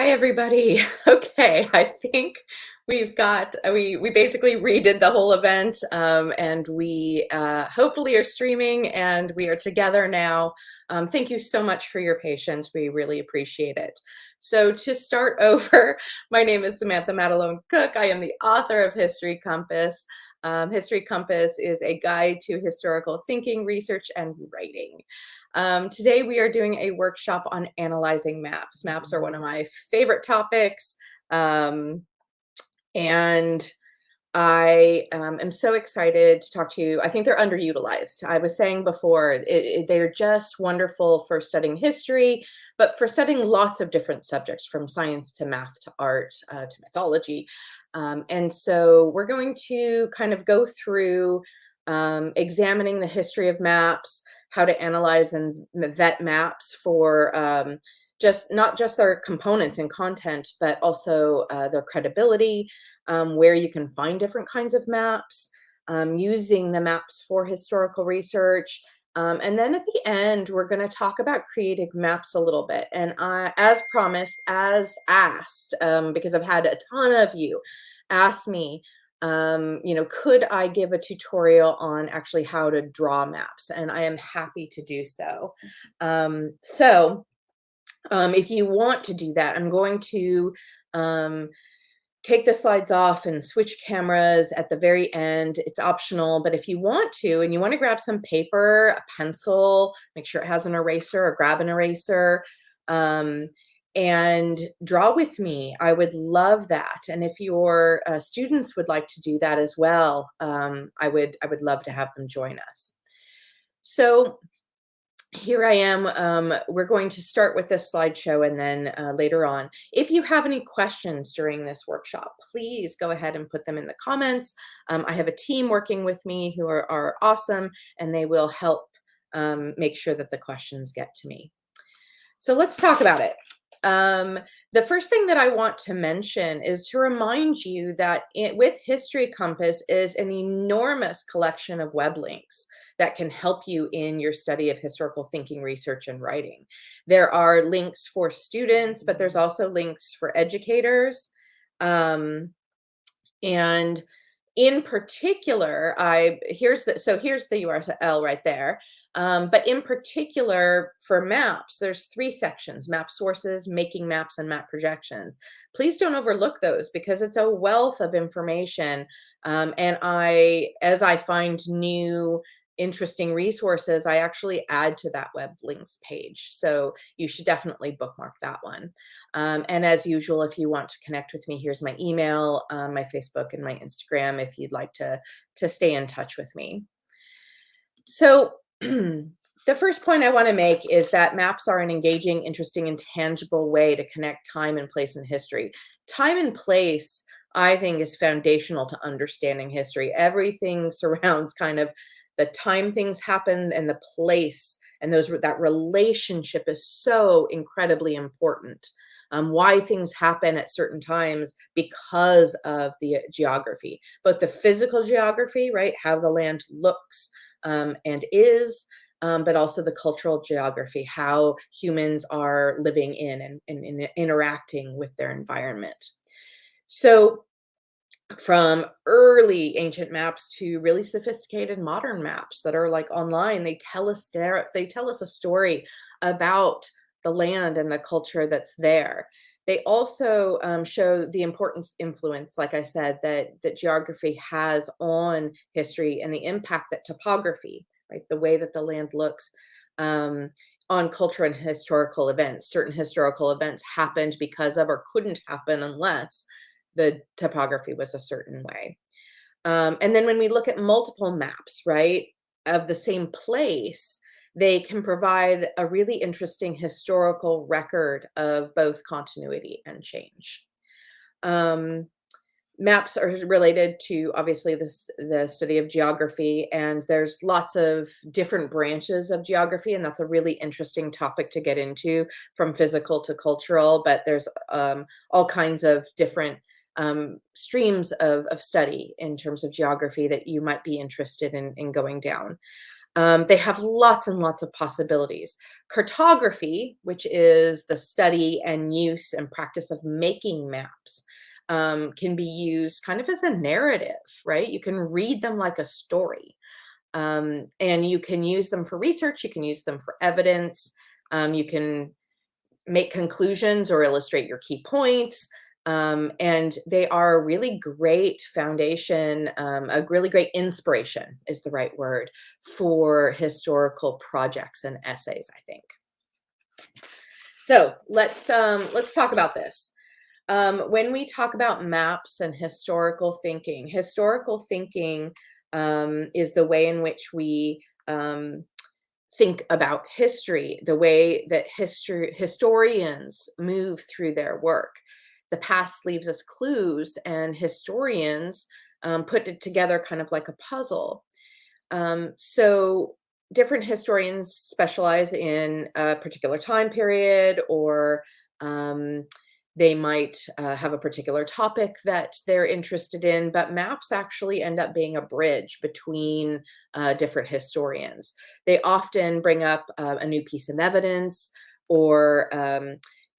Hi, everybody. Okay, I think we basically redid the whole event, and we hopefully are streaming and we are together now. Thank you so much for your patience. We really appreciate it. So to start over, my name is Samantha Matalone Cook. I am the author of History Compass. History Compass is a guide to historical thinking, research, and writing. Today we are doing a workshop on analyzing maps. Maps are one of my favorite topics, um, and I am so excited to talk to you. I think they're underutilized. I was saying before, they're just wonderful for studying history, but for studying lots of different subjects, from science to math to art to mythology. And so we're going to kind of go through examining the history of maps, how to analyze and vet maps for just not just their components and content, but also their credibility, where you can find different kinds of maps, using the maps for historical research. And then at the end, we're going to talk about creating maps a little bit. And as promised, as asked, because I've had a ton of you ask me, could I give a tutorial on actually how to draw maps? And I am happy to do so. If you want to do that, I'm going to um, take the slides off and switch cameras at the very end. It's optional, but if you want to, and you want to grab some paper, a pencil, make sure it has an eraser, or grab an eraser, um, and draw with me. I would love that. And if your students would like to do that as well, I would love to have them join us. So here I am. We're going to start with this slideshow, and then later on, if you have any questions during this workshop, please go ahead and put them in the comments. I have a team working with me who are awesome, and they will help make sure that the questions get to me. So let's talk about it. The first thing that I want to mention is to remind you that with History Compass is an enormous collection of web links that can help you in your study of historical thinking, research, and writing. There are links for students, but there's also links for educators. Um, and in particular, here's the URL right there. But in particular, for maps, there's 3 sections: map sources, making maps, and map projections. Please don't overlook those, because it's a wealth of information. And as I find new interesting resources, I actually add to that web links page. So you should definitely bookmark that one. And as usual, if you want to connect with me, here's my email, my Facebook, and my Instagram if you'd like to stay in touch with me. So the first point I want to make is that maps are an engaging, interesting, and tangible way to connect time and place in history. Time and place, I think, is foundational to understanding history. Everything surrounds kind of the time things happen and the place, and that relationship is so incredibly important. Why things happen at certain times because of the geography, both the physical geography, right, how the land looks and is, but also the cultural geography, how humans are living in and interacting with their environment. So from early ancient maps to really sophisticated modern maps that are like online, they tell us a story about the land and the culture that's there. They also show the importance, influence, like I said, that geography has on history, and the impact that topography, right, the way that the land looks, um, on culture and historical events. Certain historical events happened because of, or couldn't happen unless the topography was a certain way. And then when we look at multiple maps, right, of the same place, they can provide a really interesting historical record of both continuity and change. Um, Maps are related to, obviously, the study of geography, and there's lots of different branches of geography, and that's a really interesting topic to get into, from physical to cultural. But there's all kinds of different streams of study in terms of geography that you might be interested in going down. They have lots and lots of possibilities. Cartography, which is the study and use and practice of making maps, can be used kind of as a narrative, right? You can read them like a story. And you can use them for research, you can use them for evidence, you can make conclusions or illustrate your key points. And they are a really great foundation, a really great inspiration is the right word for historical projects and essays, I think. So let's talk about this. When we talk about maps and historical thinking is the way in which we think about history, the way that historians move through their work. The past leaves us clues, and historians put it together kind of like a puzzle. So different historians specialize in a particular time period, or um, they might have a particular topic that they're interested in, but maps actually end up being a bridge between different historians. They often bring up a new piece of evidence, or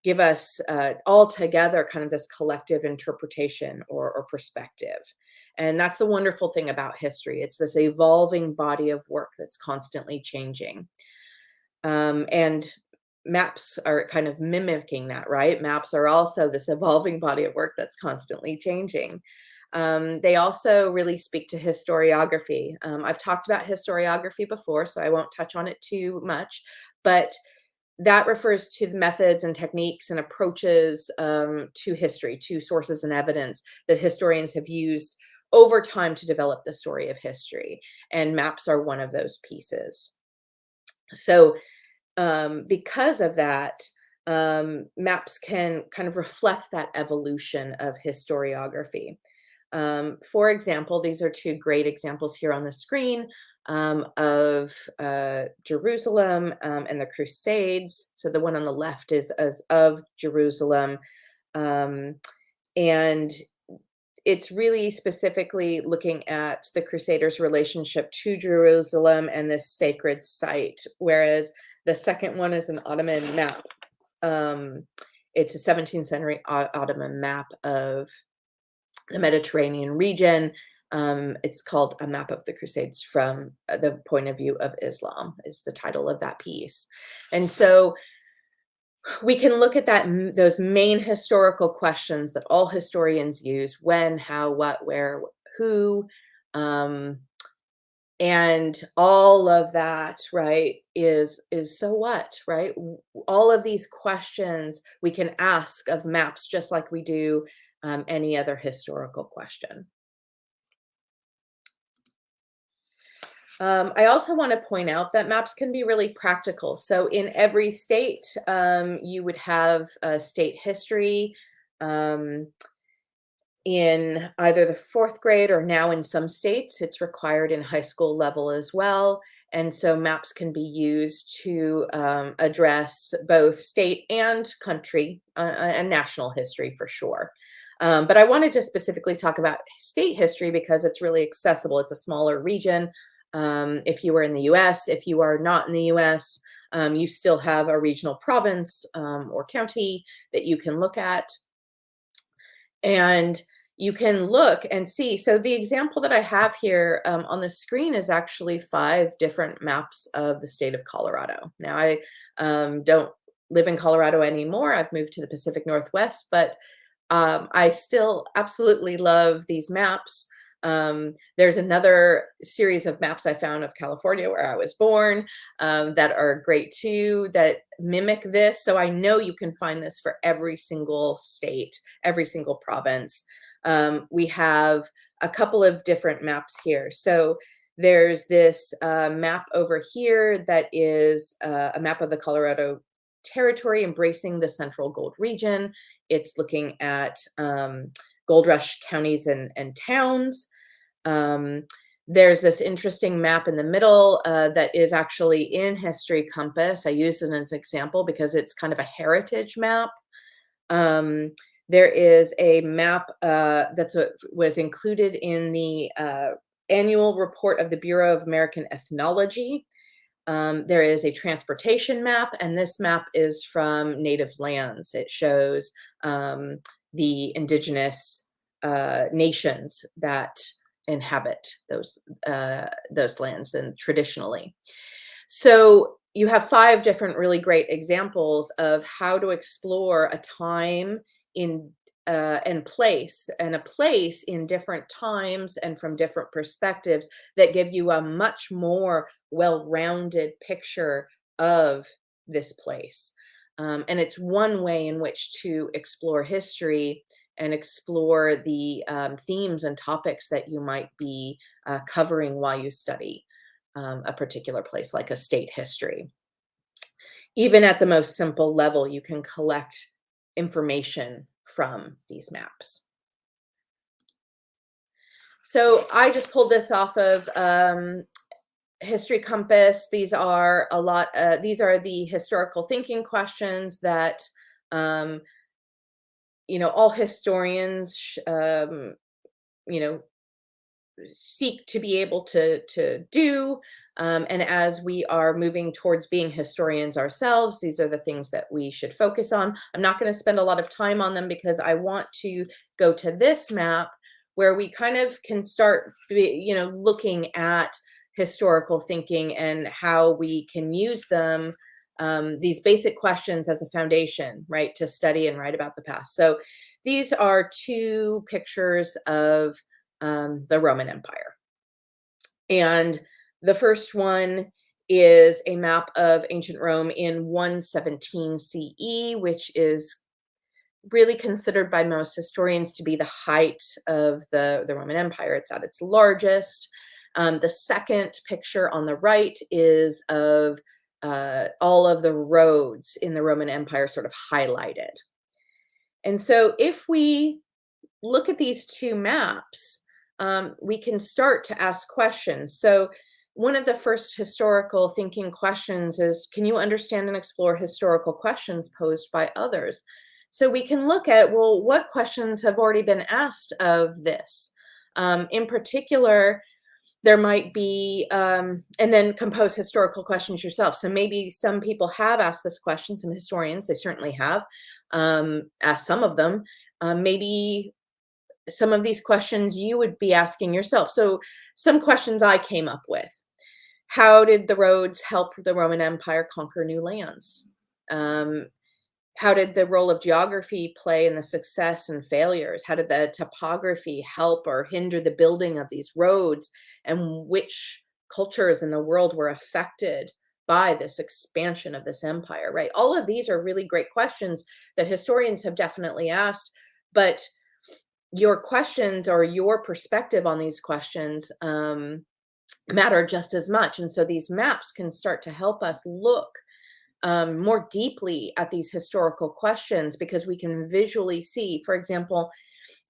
give us all together kind of this collective interpretation or perspective. And that's the wonderful thing about history. It's this evolving body of work that's constantly changing. And maps are kind of mimicking that, right? Maps are also this evolving body of work that's constantly changing. They also really speak to historiography. I've talked about historiography before, so I won't touch on it too much, but that refers to the methods and techniques and approaches to history, to sources and evidence that historians have used over time to develop the story of history. And maps are one of those pieces. So because of that, maps can kind of reflect that evolution of historiography. For example, these are two great examples here on the screen of Jerusalem and the Crusades. So the one on the left is of Jerusalem. And it's really specifically looking at the Crusaders' relationship to Jerusalem and this sacred site, whereas the second one is an Ottoman map. It's a 17th century Ottoman map of the Mediterranean region. It's called A Map of the Crusades from the Point of View of Islam is the title of that piece. And so we can look at those main historical questions that all historians use: when, how, what, where, who, and all of that, right, is so what, right? All of these questions we can ask of maps just like we do any other historical question. I also want to point out that maps can be really practical. So in every state, you would have a state history in either the fourth grade, or now in some states, it's required in high school level as well. And so maps can be used to address both state and country and national history for sure. But I wanted to specifically talk about state history because it's really accessible. It's a smaller region. If you were in the US, if you are not in the US, you still have a regional province or county that you can look at. And you can look and see. So the example that I have here on the screen is actually 5 different maps of the state of Colorado. Now, I don't live in Colorado anymore. I've moved to the Pacific Northwest, but I still absolutely love these maps. There's another series of maps I found of California, where I was born, that are great too, that mimic this. So I know you can find this for every single state, every single province. We have a couple of different maps here. So there's this map over here that is a map of the Colorado Territory embracing the Central Gold Region. It's looking at gold rush counties and towns. There's this interesting map in the middle that is actually in History Compass. I use it as an example because it's kind of a heritage map. There is a map that was included in the annual report of the Bureau of American Ethnology. There is a transportation map, and this map is from native lands. It shows the indigenous nations that inhabit those lands and traditionally. So you have 5 different really great examples of how to explore a time in and place, and a place in different times and from different perspectives that give you a much more well-rounded picture of this place. And it's one way in which to explore history and explore the themes and topics that you might be covering while you study a particular place, like a state history. Even at the most simple level, you can collect information from these maps. So I just pulled this off of History Compass. These are these are the historical thinking questions that um, all historians, seek to be able to do. And as we are moving towards being historians ourselves, these are the things that we should focus on. I'm not going to spend a lot of time on them because I want to go to this map where we kind of can start, looking at historical thinking and how we can use them, these basic questions as a foundation, right, to study and write about the past. So these are 2 pictures of the Roman Empire. And the first one is a map of ancient Rome in 117 CE, which is really considered by most historians to be the height of the Roman Empire. It's at its largest. The second picture on the right is of all of the roads in the Roman Empire sort of highlighted. And so if we look at these 2 maps, we can start to ask questions. So one of the first historical thinking questions is, can you understand and explore historical questions posed by others? So we can look at, well, what questions have already been asked of this? In particular, there might be, and then compose historical questions yourself. So maybe some people have asked this question, some historians, they certainly have asked some of them. Maybe some of these questions you would be asking yourself. So some questions I came up with. How did the roads help the Roman Empire conquer new lands? How did the role of geography play in the success and failures? How did the topography help or hinder the building of these roads? And which cultures in the world were affected by this expansion of this empire, right? All of these are really great questions that historians have definitely asked, but your questions or your perspective on these questions matter just as much. And so these maps can start to help us look more deeply at these historical questions, because we can visually see, for example,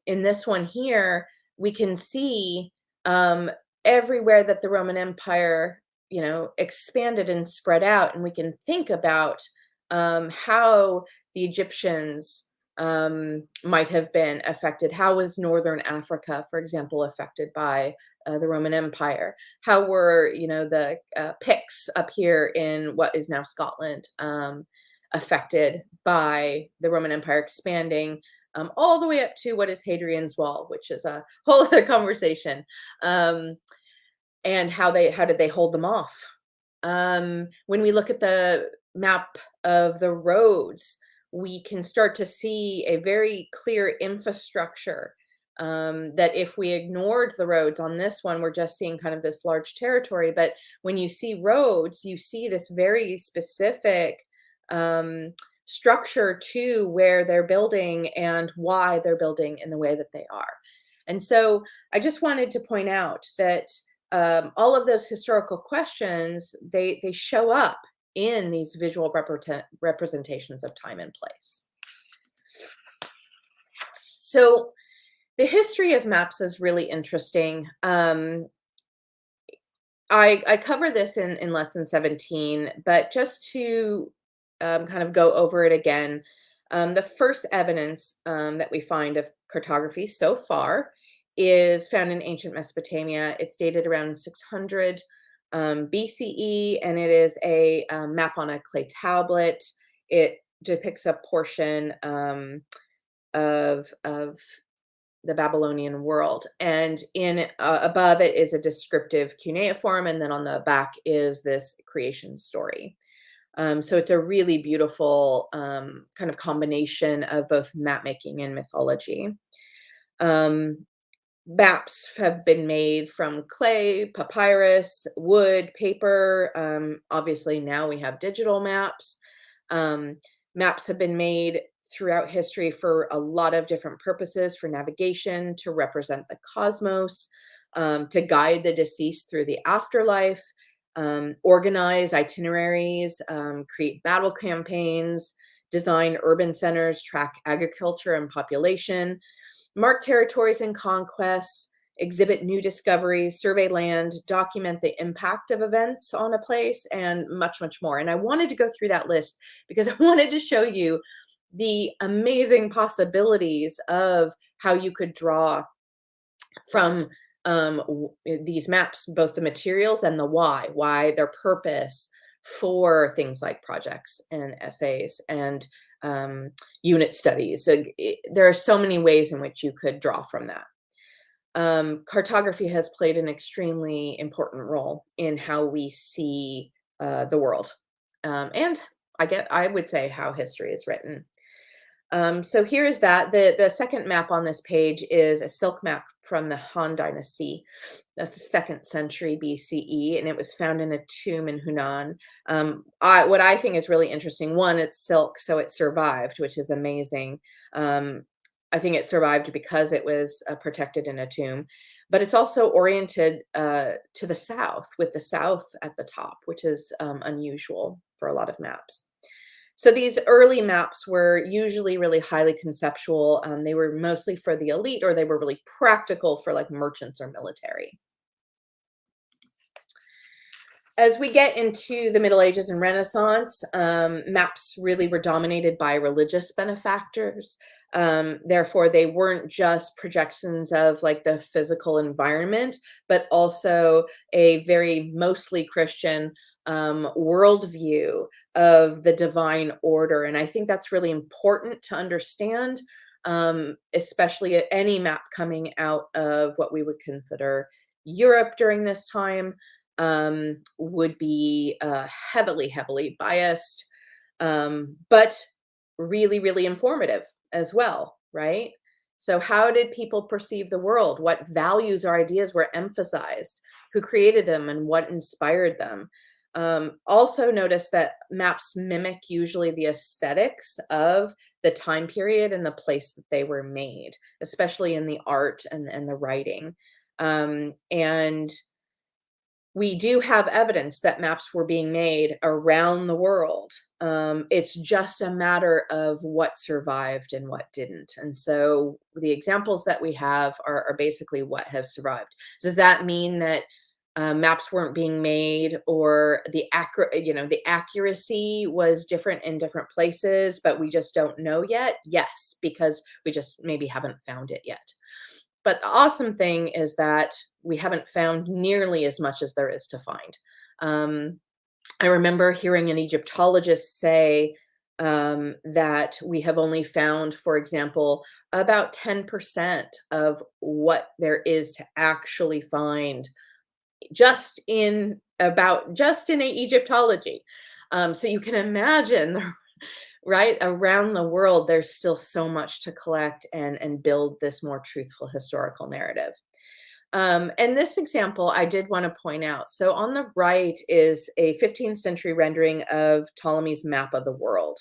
in this one here, we can see everywhere that the Roman Empire, expanded and spread out. And we can think about how the Egyptians might have been affected. How was Northern Africa, for example, affected by the Roman Empire? How were, the Picts up here in what is now Scotland affected by the Roman Empire expanding all the way up to what is Hadrian's Wall, which is a whole other conversation. And how did they hold them off? When we look at the map of the roads, we can start to see a very clear infrastructure, that if we ignored the roads on this one, we're just seeing kind of this large territory. But when you see roads, you see this very specific structure to where they're building and why they're building in the way that they are. And so I just wanted to point out that all of those historical questions, they show up in these visual representations of time and place. So the history of maps is really interesting. I cover this in lesson 17, but just to kind of go over it again, the first evidence that we find of cartography so far is found in ancient Mesopotamia. It's dated around 600 BCE, and it is a map on a clay tablet. It depicts a portion of the Babylonian world, and in above it is a descriptive cuneiform, and then on the back is this creation story. So it's a really beautiful kind of combination of both map making and mythology. Um, Maps have been made from clay, papyrus, wood, paper. Obviously, now we have digital maps. Um, Maps have been made throughout history for a lot of different purposes, for navigation, to represent the cosmos, to guide the deceased through the afterlife, organize itineraries, create battle campaigns, design urban centers, track agriculture and population, mark territories and conquests, exhibit new discoveries, survey land, document the impact of events on a place, and much, much more. And I wanted to go through that list because I wanted to show you the amazing possibilities of how you could draw from these maps, both the materials and the why their purpose for things like projects and essays and unit studies. So there are so many ways in which you could draw from that. Cartography has played an extremely important role in how we see the world, and I would say how history is written. So here is that. The second map on this page is a silk map from the Han Dynasty. That's the 2nd century BCE, and it was found in a tomb in Hunan. What I think is really interesting, one, it's silk, so it survived, which is amazing. I think it survived because it was protected in a tomb, but it's also oriented to the south, with the south at the top, which is unusual for a lot of maps. So these early maps were usually really highly conceptual. They were mostly for the elite, or they were really practical for like merchants or military. As we get into the Middle Ages and Renaissance, maps really were dominated by religious benefactors. Therefore, they weren't just projections of like the physical environment, but also a very mostly Christian worldview of the divine order. And I think that's really important to understand, especially any map coming out of what we would consider Europe during this time. Would be heavily, heavily biased, but really, really informative as well, right? So, how did people perceive the world? What values or ideas were emphasized? Who created them and what inspired them? Also, notice that maps mimic usually the aesthetics of the time period and the place that they were made, especially in the art and the writing. And we do have evidence that maps were being made around the world. It's just a matter of what survived and what didn't. And so the examples that we have are basically what have survived. Does that mean that maps weren't being made, or the accuracy was different in different places, but we just don't know yet? Yes, because we just maybe haven't found it yet. But the awesome thing is that we haven't found nearly as much as there is to find. Um, I remember hearing an Egyptologist say that we have only found, for example, about 10% of what there is to actually find just in Egyptology. So you can imagine right around the world, there's still so much to collect and build this more truthful historical narrative. And this example I did want to point out. So on the right is a 15th century rendering of Ptolemy's map of the world.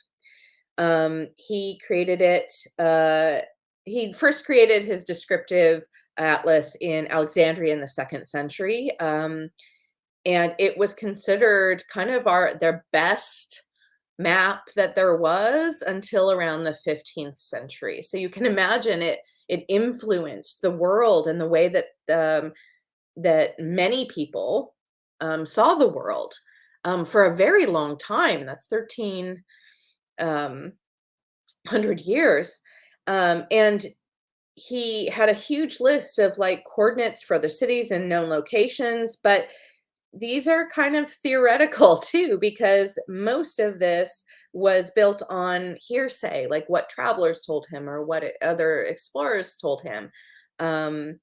He created it. He first created his descriptive atlas in Alexandria in the 2nd century, and it was considered kind of their best map that there was until around the 15th century. So you can imagine it influenced the world and the way that that many people saw the world for a very long time. That's 1300 years. And he had a huge list of like coordinates for other cities and known locations, but these are kind of theoretical too, because most of this was built on hearsay, like what travelers told him or what other explorers told him. Um,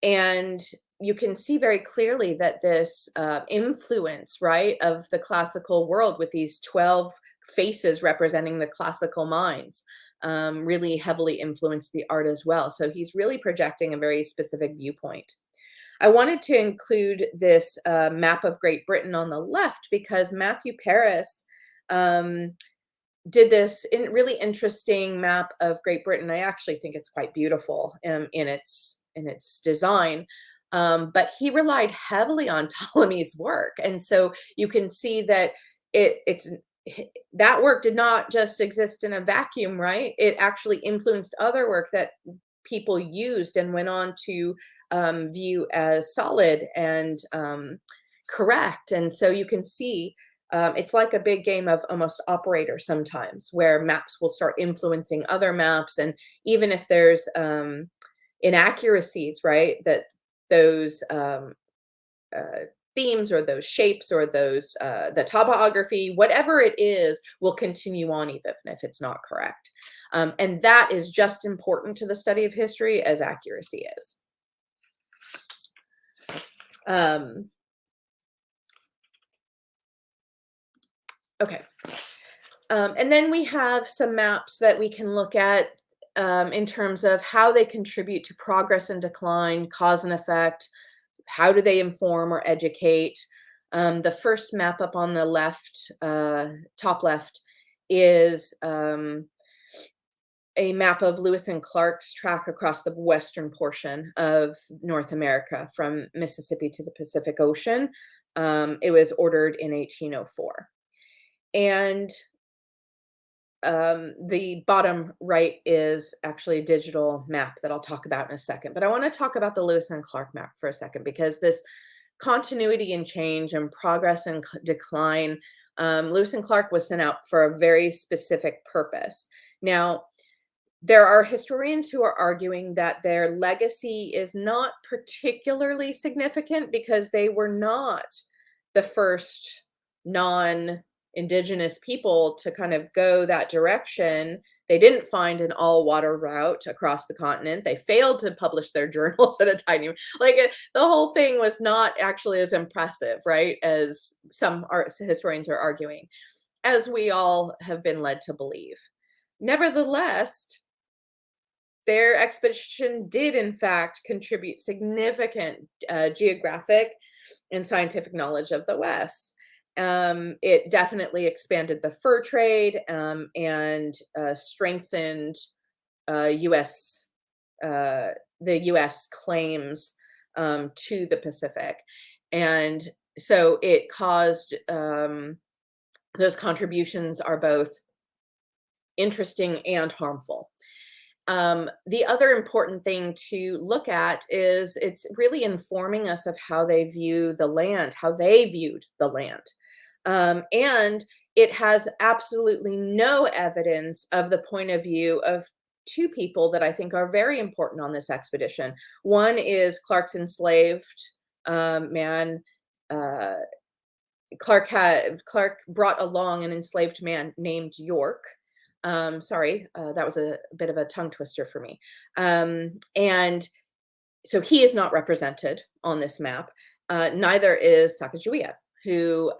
and you can see very clearly that this influence, right, of the classical world with these 12 faces representing the classical minds really heavily influenced the art as well. So he's really projecting a very specific viewpoint. I wanted to include this map of Great Britain on the left because Matthew Paris um, did this really interesting map of Great Britain. I actually think it's quite beautiful in its design. But he relied heavily on Ptolemy's work, and so you can see that it's that work did not just exist in a vacuum, right? It actually influenced other work that people used and went on to view as solid and correct. And so you can see it's like a big game of almost operator sometimes, where maps will start influencing other maps. And even if there's inaccuracies, right, that those uh, themes or those shapes or those the topography, whatever it is, will continue on even if it's not correct. And that is just important to the study of history as accuracy is. Um, okay. And then we have some maps that we can look at in terms of how they contribute to progress and decline, cause and effect, how do they inform or educate. The first map up on the left, top left, is a map of Lewis and Clark's track across the western portion of North America from Mississippi to the Pacific Ocean. It was ordered in 1804. And the bottom right is actually a digital map that I'll talk about in a second. But I want to talk about the Lewis and Clark map for a second, because this continuity and change and progress and decline, Lewis and Clark was sent out for a very specific purpose. Now, there are historians who are arguing that their legacy is not particularly significant because they were not the first non-indigenous people to kind of go that direction. They didn't find an all-water route across the continent. They failed to publish their journals at a tiny, the whole thing was not actually as impressive, right, as some historians are arguing, as we all have been led to believe. Nevertheless, their expedition did, in fact, contribute significant geographic and scientific knowledge of the West. It definitely expanded the fur trade and strengthened U.S. The U.S. claims to the Pacific, and so it caused those contributions are both interesting and harmful. The other important thing to look at is it's really informing us of how they view the land, how they viewed the land. And it has absolutely no evidence of the point of view of two people that I think are very important on this expedition. One is Clark's enslaved man. Clark brought along an enslaved man named York. Sorry, that was a bit of a tongue twister for me. And so he is not represented on this map. Neither is Sacagawea, who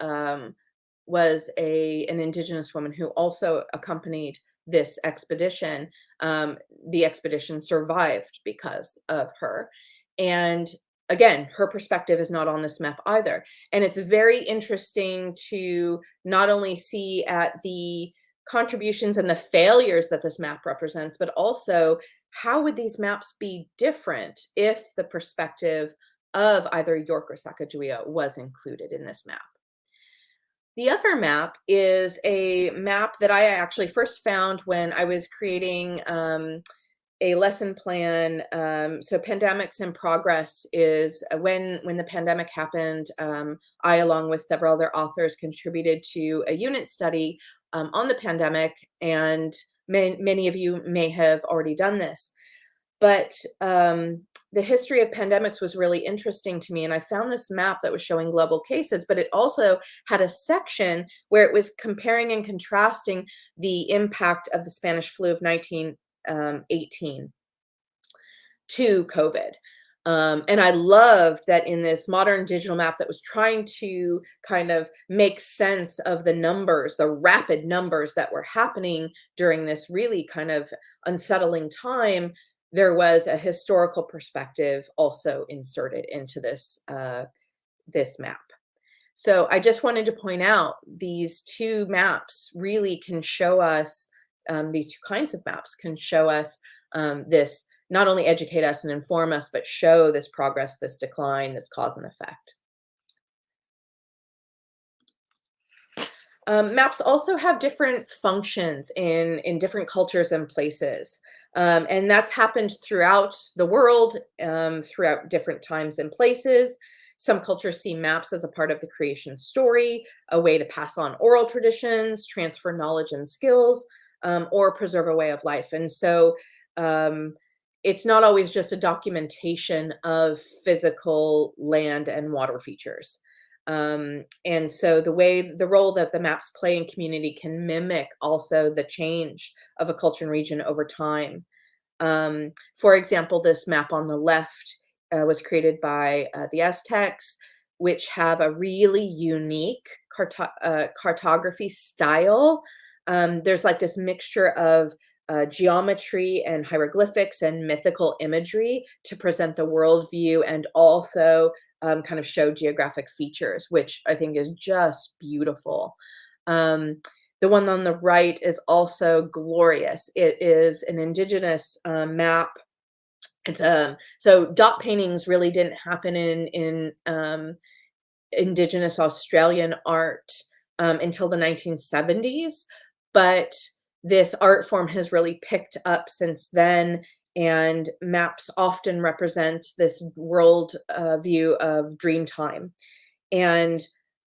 was an indigenous woman who also accompanied this expedition. The expedition survived because of her. And again, her perspective is not on this map either. And it's very interesting to not only see at the contributions and the failures that this map represents, but also how would these maps be different if the perspective of either York or Sacagawea was included in this map. The other map is a map that I actually first found when I was creating a lesson plan. So Pandemics in Progress is when the pandemic happened, I, along with several other authors, contributed to a unit study on the pandemic, and many of you may have already done this. But the history of pandemics was really interesting to me, and I found this map that was showing global cases, but it also had a section where it was comparing and contrasting the impact of the Spanish flu of 1918 to COVID. And I loved that in this modern digital map that was trying to kind of make sense of the numbers, the rapid numbers that were happening during this really kind of unsettling time, there was a historical perspective also inserted into this map. So I just wanted to point out these two maps really can show us, these two kinds of maps can show us this, not only educate us and inform us, but show this progress, this decline, this cause and effect. Maps also have different functions in different cultures and places. And that's happened throughout the world, throughout different times and places. Some cultures see maps as a part of the creation story, a way to pass on oral traditions, transfer knowledge and skills, or preserve a way of life. And so it's not always just a documentation of physical land and water features. And so the role that the maps play in community can mimic also the change of a culture and region over time. For example, this map on the left was created by the Aztecs, which have a really unique cartography style. There's like this mixture of geometry and hieroglyphics and mythical imagery to present the worldview and also kind of show geographic features, which I think is just beautiful. The one on the right is also glorious. It is an indigenous map. It's so dot paintings really didn't happen in indigenous Australian art until the 1970s, but this art form has really picked up since then, and maps often represent this world view of dreamtime. And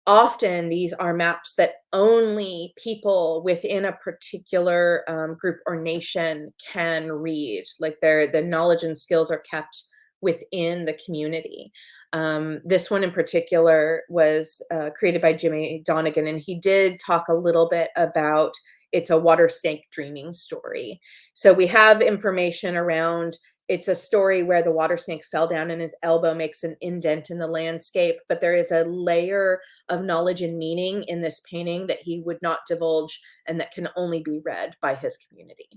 often these are maps that only people within a particular group or nation can read. Like the knowledge and skills are kept within the community. This one in particular was created by Jimmy Donegan, and he did talk a little bit about it's a water snake dreaming story. So we have information around it's a story where the water snake fell down and his elbow makes an indent in the landscape, but there is a layer of knowledge and meaning in this painting that he would not divulge and that can only be read by his community.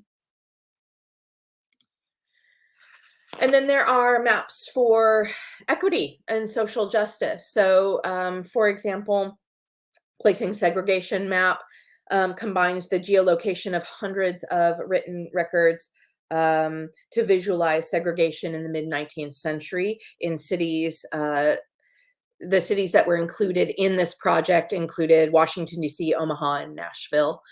And then there are maps for equity and social justice. So, for example, placing segregation map combines the geolocation of hundreds of written records to visualize segregation in the mid-19th century in cities. The cities that were included in this project included Washington, D.C., Omaha, and Nashville.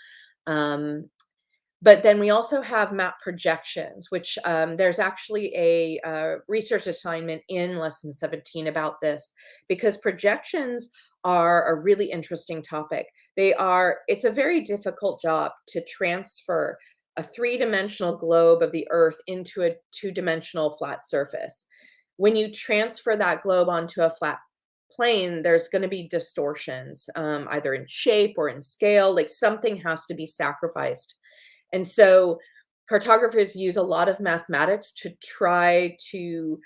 But then we also have map projections, which there's actually a research assignment in Lesson 17 about this, because projections are a really interesting topic. It's a very difficult job to transfer a three-dimensional globe of the Earth into a two-dimensional flat surface. When you transfer that globe onto a flat plane, there's going to be distortions, either in shape or in scale, like something has to be sacrificed. And so cartographers use a lot of mathematics to try to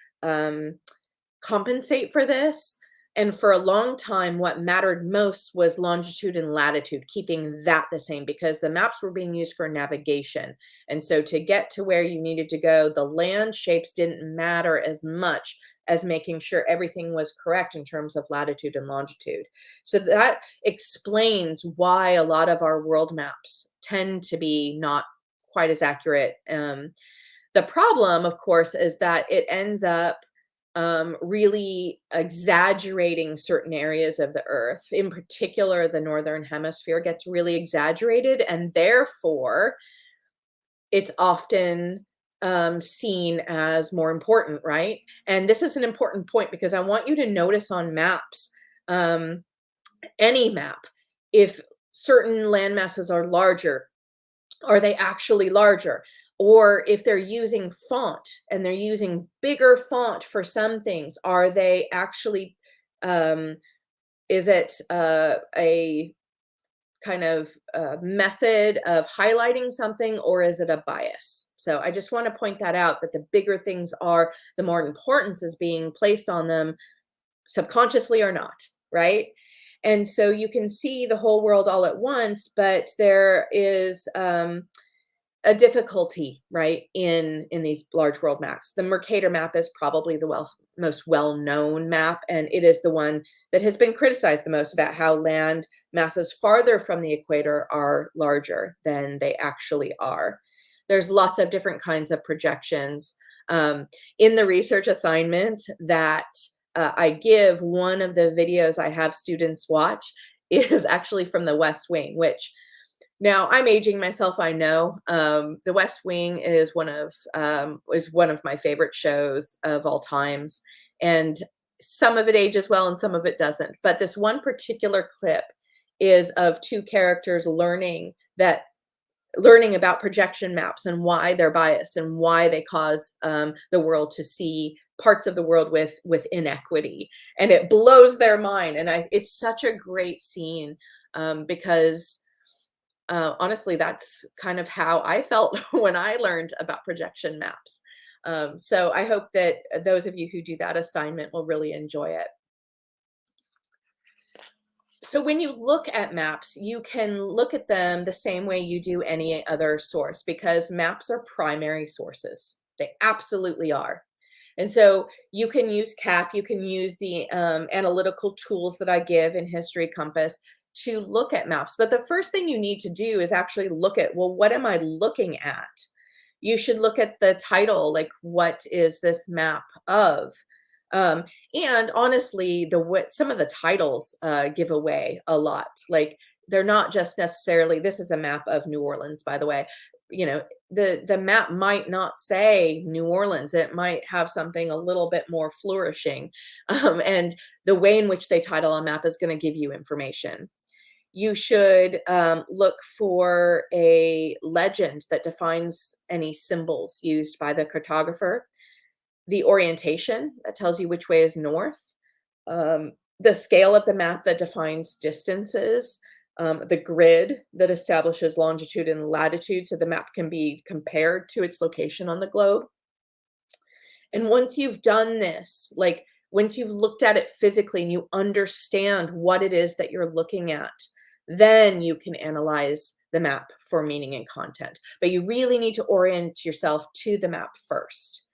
compensate for this. And for a long time, what mattered most was longitude and latitude, keeping that the same because the maps were being used for navigation. And so to get to where you needed to go, the land shapes didn't matter as much as making sure everything was correct in terms of latitude and longitude. So that explains why a lot of our world maps tend to be not quite as accurate. The problem, of course, is that it ends up really exaggerating certain areas of the Earth. In particular, the northern hemisphere gets really exaggerated, and therefore it's often seen as more important, right? And this is an important point because I want you to notice on maps, any map, if certain land masses are larger, are they actually larger? Or if they're using font and they're using bigger font for some things, are they actually, um, is it a kind of method of highlighting something, or is it a bias? So I just want to point that out, that the bigger things are, the more importance is being placed on them, subconsciously or not, right? And so you can see the whole world all at once, but there is a difficulty, right, in these large world maps. The Mercator map is probably the most well-known map, and it is the one that has been criticized the most about how land masses farther from the equator are larger than they actually are. There's lots of different kinds of projections. In the research assignment that I give, one of the videos I have students watch is actually from the West Wing, which, now I'm aging myself, I know. The West Wing is one of my favorite shows of all times, and some of it ages well and some of it doesn't. But this one particular clip is of two characters learning about projection maps and why they're biased and why they cause the world to see parts of the world with inequity, and it blows their mind. And it's such a great scene, because honestly, that's kind of how I felt when I learned about projection maps. So I hope that those of you who do that assignment will really enjoy it. So when you look at maps, you can look at them the same way you do any other source, because maps are primary sources. They absolutely are. And so you can use CAP, you can use the analytical tools that I give in History Compass to look at maps. But the first thing you need to do is actually look at, well, what am I looking at? You should look at the title, like, what is this map of? And honestly, some of the titles give away a lot. Like, they're not just necessarily, this is a map of New Orleans, by the way. You know, the map might not say New Orleans. It might have something a little bit more flourishing. And the way in which they title a map is going to give you information. You should look for a legend that defines any symbols used by the cartographer, the orientation that tells you which way is north, the scale of the map that defines distances, the grid that establishes longitude and latitude so the map can be compared to its location on the globe. And once you've done this, like once you've looked at it physically and you understand what it is that you're looking at, then you can analyze the map for meaning and content. But you really need to orient yourself to the map first.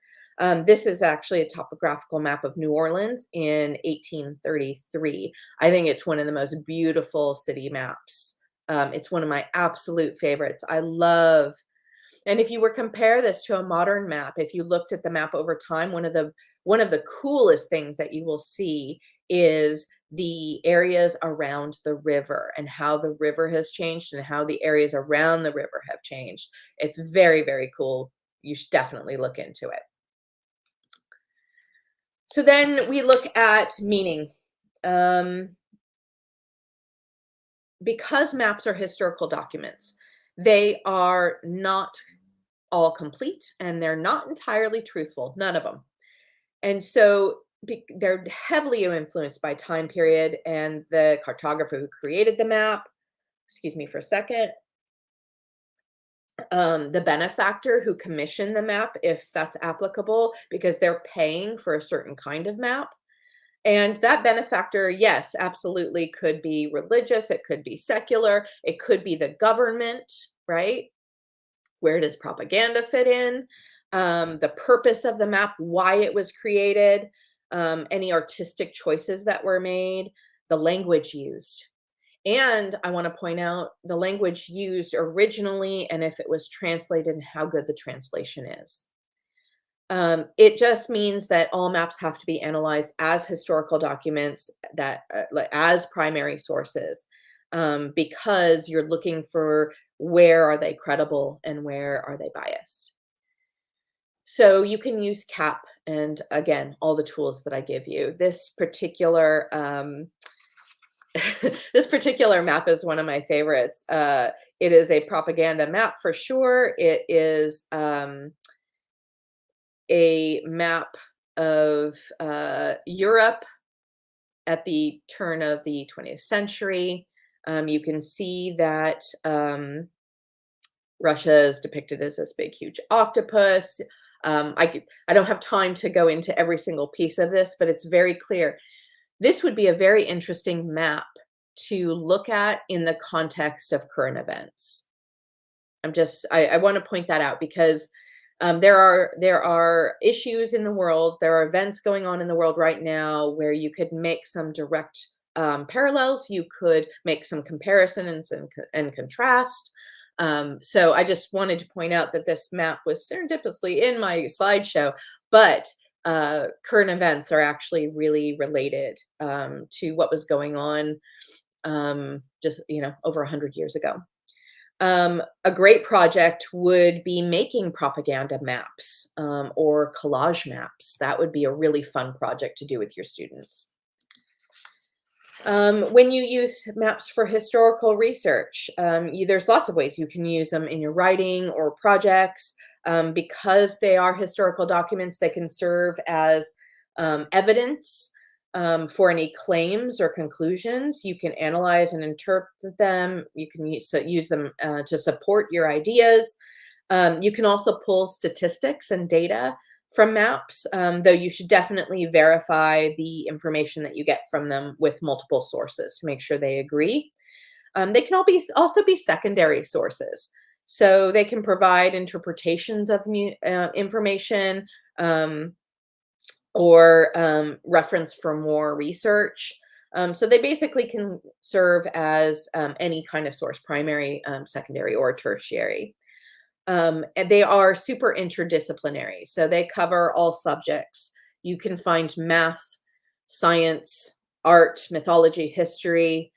This is actually a topographical map of New Orleans in 1833. I think it's one of the most beautiful city maps. It's one of my absolute favorites. I love, and if you were compare this to a modern map, if you looked at the map over time, one of the coolest things that you will see is the areas around the river and how the river has changed and how the areas around the river have changed. It's very, very cool. You should definitely look into it. So then we look at meaning. Because maps are historical documents, they are not all complete and they're not entirely truthful, none of them. And so they're heavily influenced by time period and the cartographer who created the map. Excuse me for a second. The benefactor who commissioned the map, if that's applicable, because they're paying for a certain kind of map. And that benefactor, yes, absolutely could be religious, it could be secular, it could be the government, right? Where does propaganda fit in? The purpose of the map, why it was created, any artistic choices that were made, the language used. And I want to point out the language used originally and if it was translated and how good the translation is. It just means that all maps have to be analyzed as historical documents, that as primary sources, because you're looking for where are they credible and where are they biased. So you can use CAP and, again, all the tools that I give you. This particular this particular map is one of my favorites. It is a propaganda map for sure. It is a map of Europe at the turn of the 20th century. You can see that Russia is depicted as this big, huge octopus. I don't have time to go into every single piece of this, but it's very clear. This would be a very interesting map to look at in the context of current events. I want to point that out because there are issues in the world. There are events going on in the world right now where you could make some direct parallels. You could make some comparisons and contrast. So I just wanted to point out that this map was serendipitously in my slideshow, but current events are actually really related to what was going on just over 100 years ago. A great project would be making propaganda maps or collage maps. That would be a really fun project to do with your students. When you use maps for historical research, there's lots of ways you can use them in your writing or projects. Because they are historical documents, they can serve as evidence for any claims or conclusions. You can analyze and interpret them. You can use them to support your ideas. You can also pull statistics and data from maps, though you should definitely verify the information that you get from them with multiple sources to make sure they agree. They can also be secondary sources. So they can provide interpretations of information or reference for more research. So they basically can serve as any kind of source, primary, secondary, or tertiary. And they are super interdisciplinary. So they cover all subjects. You can find math, science, art, mythology, history.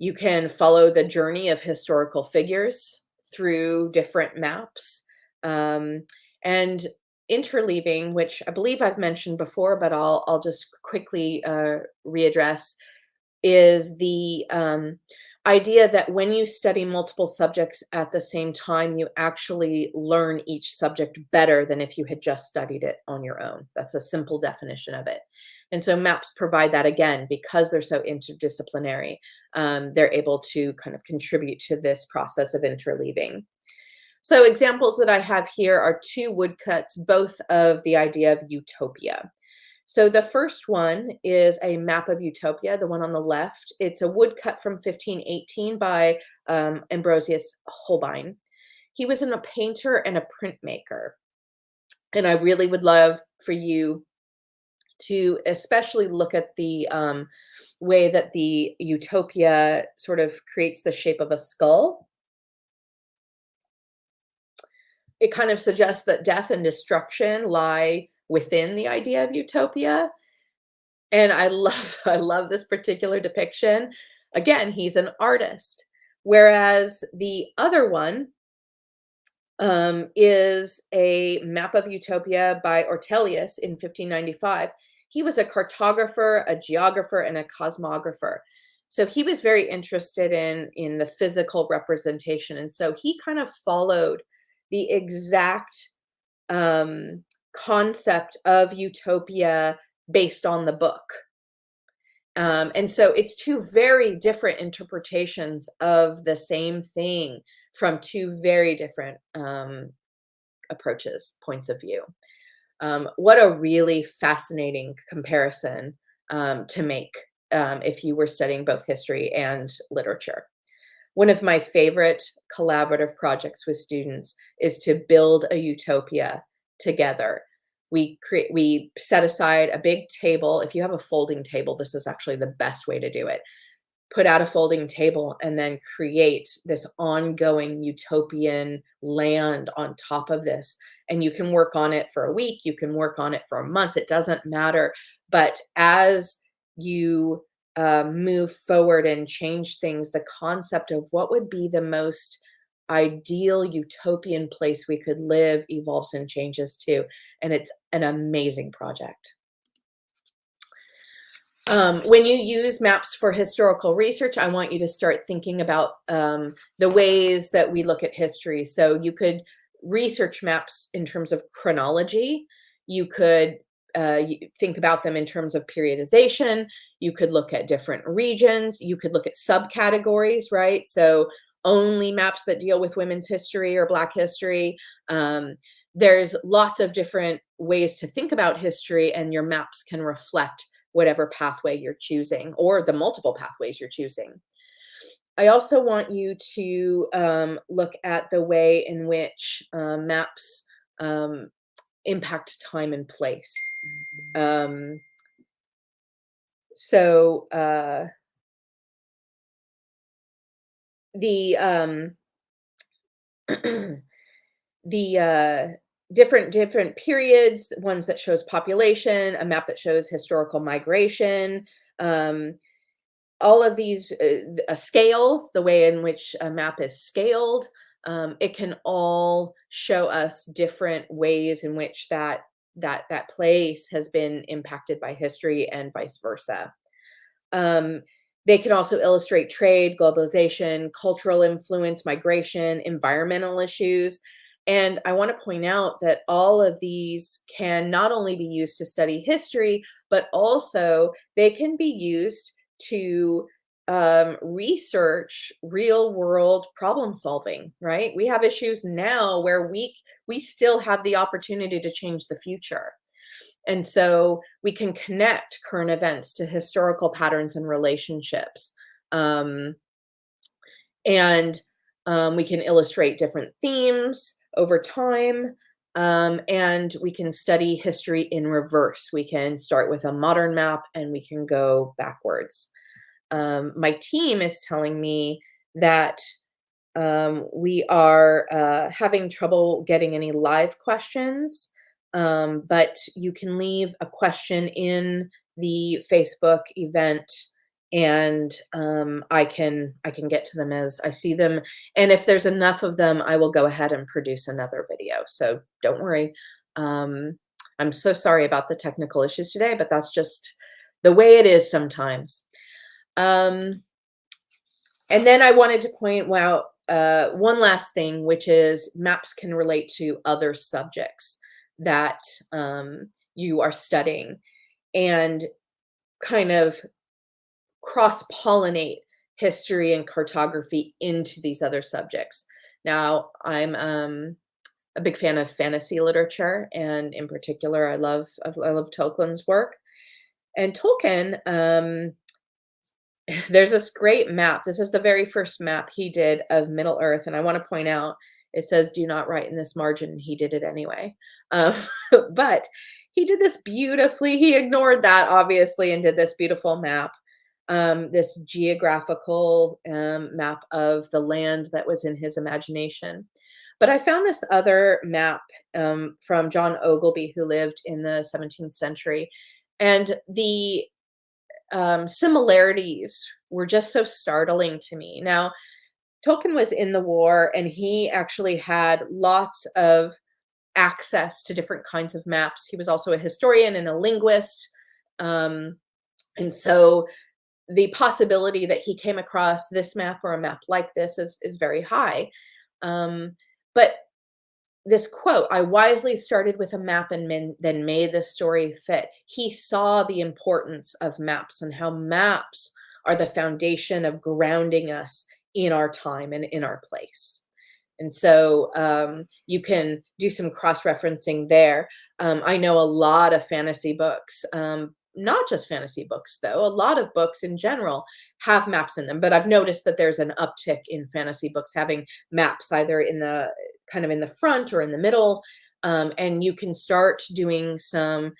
You can follow the journey of historical figures through different maps. And interleaving, which I believe I've mentioned before, but I'll just quickly readdress, is the idea that when you study multiple subjects at the same time, you actually learn each subject better than if you had just studied it on your own. That's a simple definition of it. And so maps provide that again, because they're so interdisciplinary. They're able to kind of contribute to this process of interleaving. So examples that I have here are two woodcuts, both of the idea of utopia. So the first one is a map of utopia, the one on the left. It's a woodcut from 1518 by Ambrosius Holbein. He was a painter and a printmaker. And I really would love for you to especially look at the way that the utopia sort of creates the shape of a skull. It kind of suggests that death and destruction lie within the idea of utopia. And I love this particular depiction. Again, he's an artist. Whereas the other one is a map of utopia by Ortelius in 1595. He was a cartographer, a geographer, and a cosmographer. So he was very interested in the physical representation. And so he kind of followed the exact concept of utopia based on the book. And so it's two very different interpretations of the same thing from two very different approaches, points of view. What a really fascinating comparison to make if you were studying both history and literature. One of my favorite collaborative projects with students is to build a utopia together. We set aside a big table. If you have a folding table, this is actually the best way to do it. Put out a folding table and then create this ongoing utopian land on top of this. And you can work on it for a week, you can work on it for a month, it doesn't matter. But as you move forward and change things, the concept of what would be the most ideal utopian place we could live evolves and changes too. And it's an amazing project. When you use maps for historical research, I want you to start thinking about the ways that we look at history. So you could research maps in terms of chronology. You could think about them in terms of periodization. You could look at different regions. You could look at subcategories, right? So only maps that deal with women's history or Black history. There's lots of different ways to think about history, and your maps can reflect whatever pathway you're choosing or the multiple pathways you're choosing. I also want you to look at the way in which maps impact time and place. Um, so the the different periods, ones that shows population, a map that shows historical migration, um, all of these, a scale, the way in which a map is scaled, it can all show us different ways in which that place has been impacted by history and vice versa. Um, they can also illustrate trade, globalization, cultural influence, migration, environmental issues. And I want to point out that all of these can not only be used to study history, but also they can be used to research real world problem solving, right? We have issues now where we still have the opportunity to change the future. And so we can connect current events to historical patterns and relationships. Um, and we can illustrate different themes over time. And we can study history in reverse. We can start with a modern map and we can go backwards. My team is telling me that we are having trouble getting any live questions, but you can leave a question in the Facebook event, and I can get to them as I see them. And if there's enough of them, I will go ahead and produce another video. So don't worry. Um, I'm so sorry about the technical issues today, but that's just the way it is sometimes. Um, and then I wanted to point out one last thing, which is maps can relate to other subjects that you are studying and kind of cross-pollinate history and cartography into these other subjects. Now, I'm a big fan of fantasy literature, and in particular, I love Tolkien's work. And Tolkien, there's this great map. This is the very first map he did of Middle Earth, and I want to point out it says "Do not write in this margin." He did it anyway, um, but he did this beautifully. He ignored that obviously and did this beautiful map, this geographical map of the land that was in his imagination. But I found this other map from John Ogilvy, who lived in the 17th century, and the similarities were just so startling to me. Now, Tolkien was in the war and he actually had lots of access to different kinds of maps. He was also a historian and a linguist. Um, and so the possibility that he came across this map or a map like this is very high. But this quote, "I wisely started with a map and then made the story fit." He saw the importance of maps and how maps are the foundation of grounding us in our time and in our place. And so you can do some cross-referencing there. I know a lot of fantasy books, not just fantasy books, though. A lot of books in general have maps in them, but I've noticed that there's an uptick in fantasy books having maps either in the kind of in the front or in the middle. And you can start doing some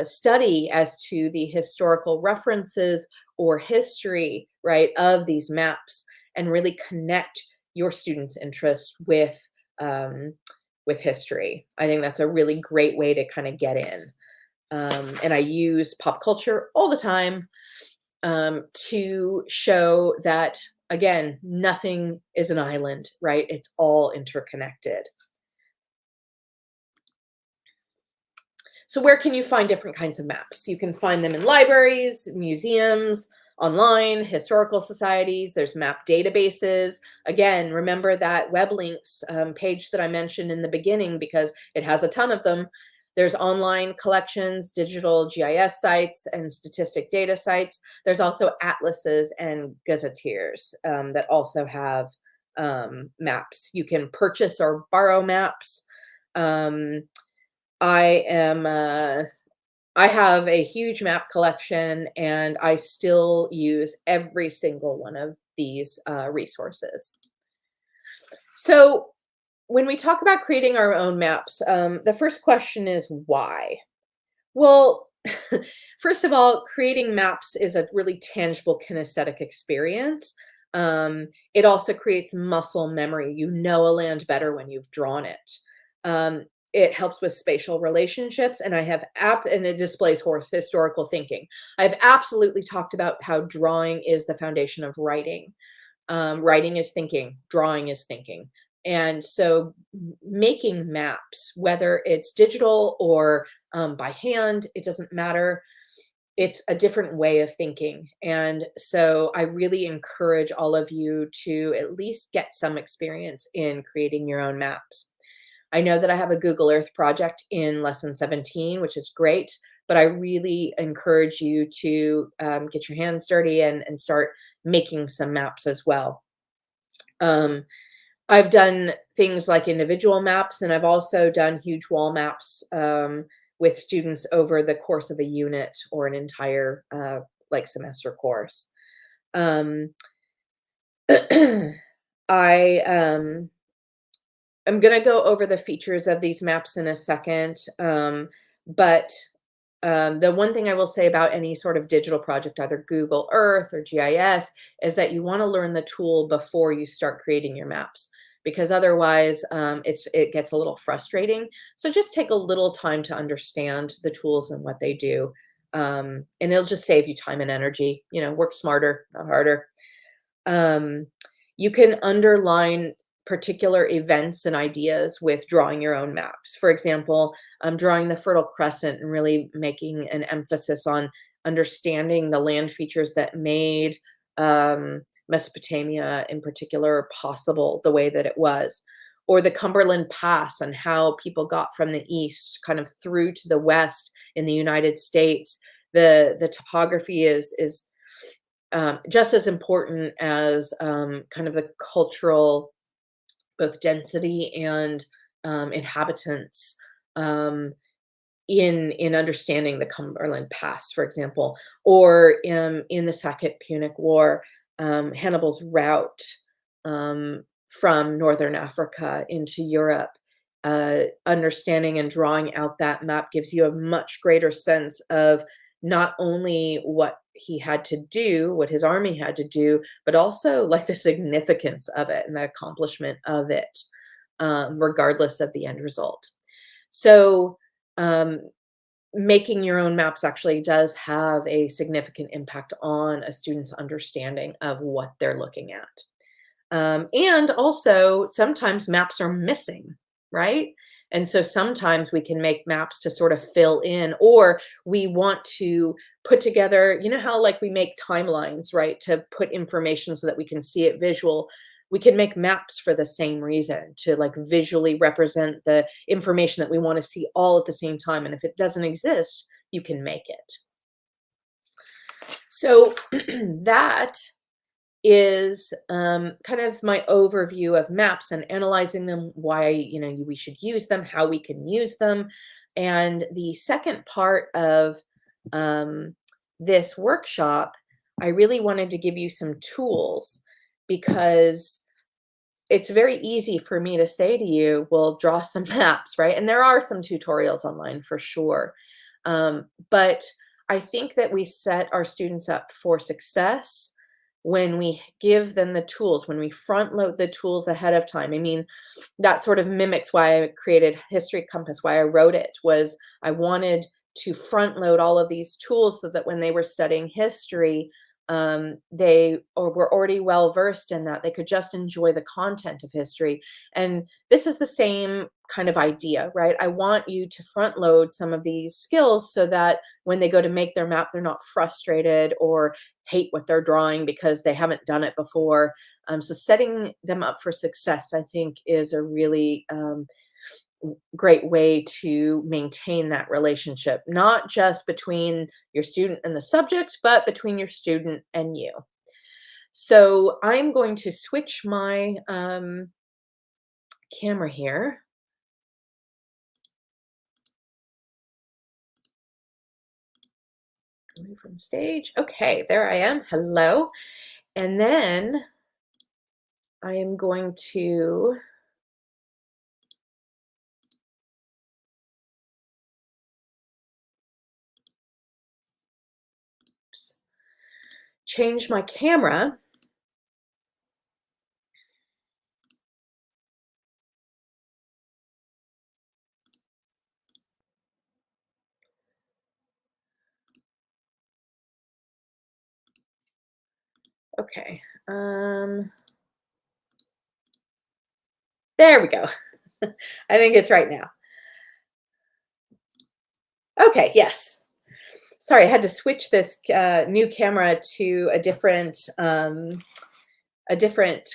study as to the historical references or history, right, of these maps and really connect your students' interest with history. I think that's a really great way to kind of get in. And I use pop culture all the time to show that, again, nothing is an island, right? It's all interconnected. So where can you find different kinds of maps? You can find them in libraries, museums, online, historical societies. There's map databases. Again, remember that web links page that I mentioned in the beginning because it has a ton of them. There's online collections, digital GIS sites, and statistic data sites. There's also atlases and gazetteers that also have maps. You can purchase or borrow maps. Um, I am I have a huge map collection, and I still use every single one of these resources. So when we talk about creating our own maps, the first question is why? Well, first of all, creating maps is a really tangible kinesthetic experience. It also creates muscle memory. You know a land better when you've drawn it. Um, it helps with spatial relationships, and and it displays historical thinking. I've absolutely talked about how drawing is the foundation of writing. Writing is thinking, drawing is thinking. And so making maps, whether it's digital or by hand, it doesn't matter. It's a different way of thinking. And so I really encourage all of you to at least get some experience in creating your own maps. I know that I have a Google Earth project in lesson 17, which is great, but I really encourage you to get your hands dirty and start making some maps as well. Um, I've done things like individual maps, and I've also done huge wall maps with students over the course of a unit or an entire like semester course. Um, I I'm going to go over the features of these maps in a second, but the one thing I will say about any sort of digital project, either Google Earth or GIS, is that you want to learn the tool before you start creating your maps, because otherwise it gets a little frustrating. So just take a little time to understand the tools and what they do, and it'll just save you time and energy. You know, work smarter, not harder. Um, you can underline particular events and ideas with drawing your own maps. For example, drawing the Fertile Crescent and really making an emphasis on understanding the land features that made Mesopotamia in particular possible the way that it was. Or the Cumberland Pass and how people got from the east kind of through to the west in the United States. The topography is just as important as kind of the cultural, both density and inhabitants um, in understanding the Cumberland Pass, for example, or in the Second Punic War, Hannibal's route from northern Africa into Europe. Understanding and drawing out that map gives you a much greater sense of not only what he had to do, what his army had to do, but also like the significance of it and the accomplishment of it, regardless of the end result. So, um, making your own maps actually does have a significant impact on a student's understanding of what they're looking at. And also, sometimes maps are missing, right? And so sometimes we can make maps to sort of fill in, or we want to put together, you know, how like we make timelines, right? To put information so that we can see it visual. We can make maps for the same reason, to like visually represent the information that we want to see all at the same time. And if it doesn't exist, you can make it. So that is kind of my overview of maps and analyzing them, why we should use them, how we can use them. And the second part of this workshop, I really wanted to give you some tools, because it's very easy for me to say to you, well, draw some maps, right? And there are some tutorials online for sure. But I think that we set our students up for success when we give them the tools, when we front load the tools ahead of time. I mean, that sort of mimics why I created History Compass, why I wrote it, was I wanted to front load all of these tools so that when they were studying history, they or were already well versed in that. They could just enjoy the content of history. And this is the same kind of idea, right? I want you to front load some of these skills so that when they go to make their map, they're not frustrated or hate what they're drawing because they haven't done it before. So setting them up for success, I think, is a really great way to maintain that relationship, not just between your student and the subject, but between your student and you. So I'm going to switch my camera here away from stage. Okay, there I am. Hello. And then I am going to oops, change my camera. Okay. There we go. I think it's right now. Okay, yes. Sorry, I had to switch this new camera to a different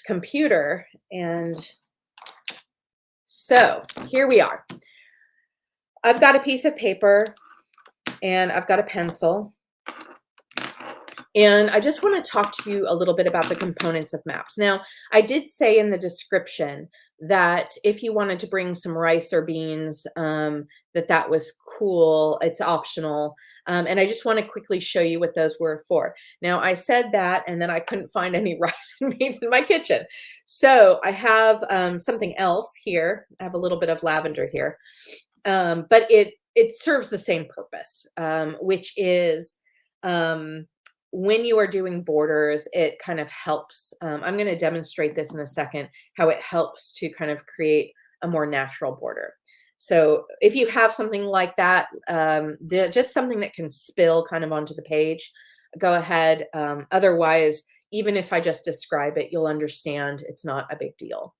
computer, and so here we are. I've got a piece of paper and I've got a pencil, and I just want to talk to you a little bit about the components of maps. Now, I did say in the description that if you wanted to bring some rice or beans, that was cool. It's optional. And I just want to quickly show you what those were for. Now, I said that, and then I couldn't find any rice and beans in my kitchen. So I have something else here. I have a little bit of lavender here, but it serves the same purpose, which is when you are doing borders, it kind of helps. I'm going to demonstrate this in a second, how it helps to kind of create a more natural border. So if you have something like that, just something that can spill kind of onto the page, go ahead. Otherwise, even if I just describe it, you'll understand it's not a big deal.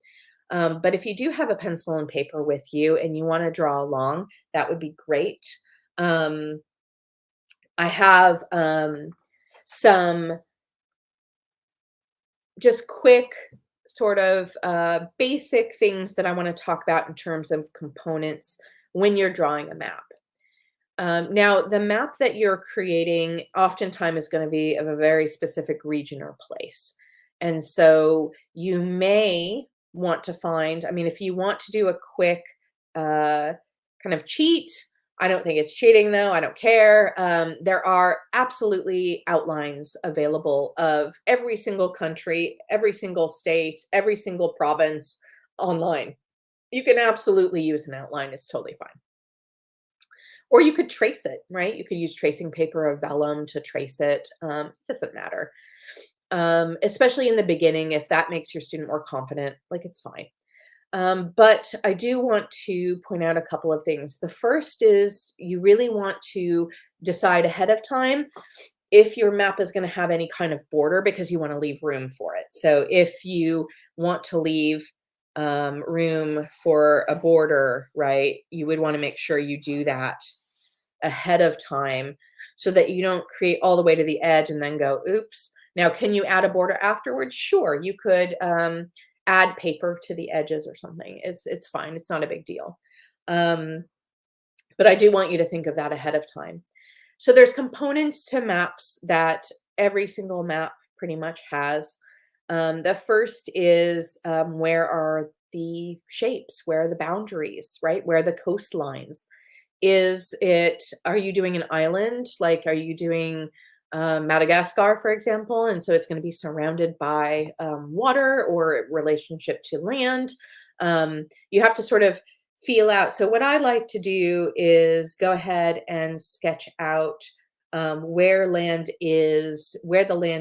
But if you do have a pencil and paper with you and you want to draw along, that would be great. Um, I have some just quick sort of basic things that I want to talk about in terms of components when you're drawing a map. Now, the map that you're creating oftentimes is going to be of a very specific region or place. And so you may want to find, I mean, if you want to do a quick kind of cheat, I don't think it's cheating though. I don't care. There are absolutely outlines available of every single country, every single state, every single province online. You can absolutely use an outline. It's totally fine. Or you could trace it, right? You could use tracing paper or vellum to trace it. It doesn't matter. Especially in the beginning, if that makes your student more confident, like it's fine. But I do want to point out a couple of things. The first is you really want to decide ahead of time if your map is going to have any kind of border because you want to leave room for it. So if you want to leave room for a border, right, you would want to make sure you do that ahead of time so that you don't create all the way to the edge and then go, oops. Now, can you add a border afterwards? Sure, you could add paper to the edges or something. It's fine. It's not a big deal. Um, but I do want you to think of that ahead of time. So there's components to maps that every single map pretty much has. The first is where are the shapes? Where are the boundaries, right? Where are the coastlines? Are you doing an island? Like, are you doing Madagascar, for example? And so it's going to be surrounded by water or relationship to land. You have to sort of feel out. So what I like to do is go ahead and sketch out where the land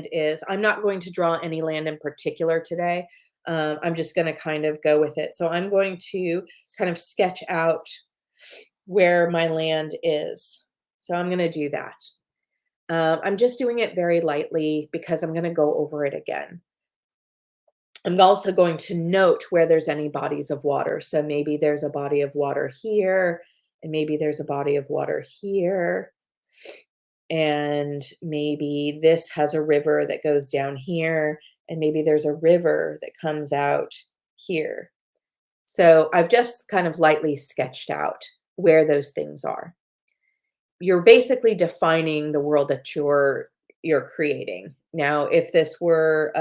is. I'm not going to draw any land in particular today. I'm just going to kind of go with it. So I'm going to kind of sketch out where my land is. So I'm going to do that. I'm just doing it very lightly because I'm going to go over it again. I'm also going to note where there's any bodies of water. So maybe there's a body of water here, and maybe there's a body of water here, and maybe this has a river that goes down here, and maybe there's a river that comes out here. So I've just kind of lightly sketched out where those things are. You're basically defining the world that you're creating. Now, if this were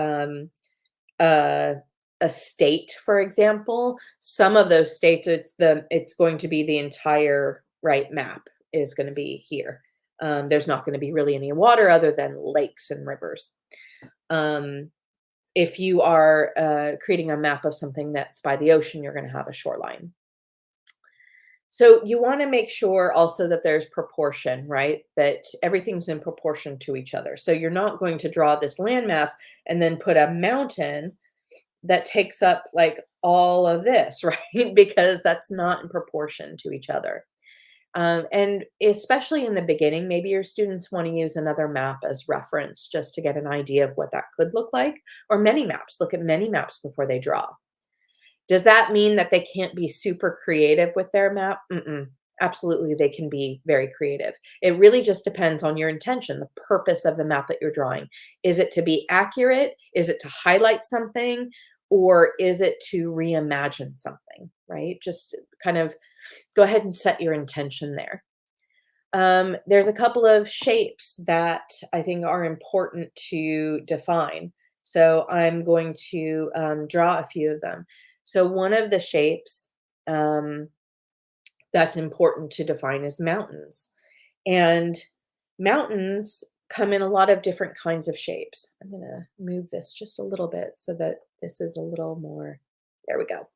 a a state, for example, some of those states, it's going to be the entire right map is going to be here. There's not going to be really any water other than lakes and rivers. Um, if you are creating a map of something that's by the ocean, you're going to have a shoreline. So you want to make sure also that there's proportion, right? That everything's in proportion to each other. So you're not going to draw this landmass and then put a mountain that takes up like all of this, right? Because that's not in proportion to each other. And especially in the beginning, maybe your students want to use another map as reference just to get an idea of what that could look like, or many maps. Look at many maps before they draw. Does that mean that they can't be super creative with their map? Mm-mm. Absolutely, they can be very creative. It really just depends on your intention, the purpose of the map that you're drawing. Is it to be accurate? Is it to highlight something? Or is it to reimagine something, right? Just kind of go ahead and set your intention there. There's a couple of shapes that I think are important to define. So I'm going to draw a few of them. So one of the shapes um, that's important to define is mountains. And mountains come in a lot of different kinds of shapes. I'm going to move this just a little bit so that this is a little more, there we go.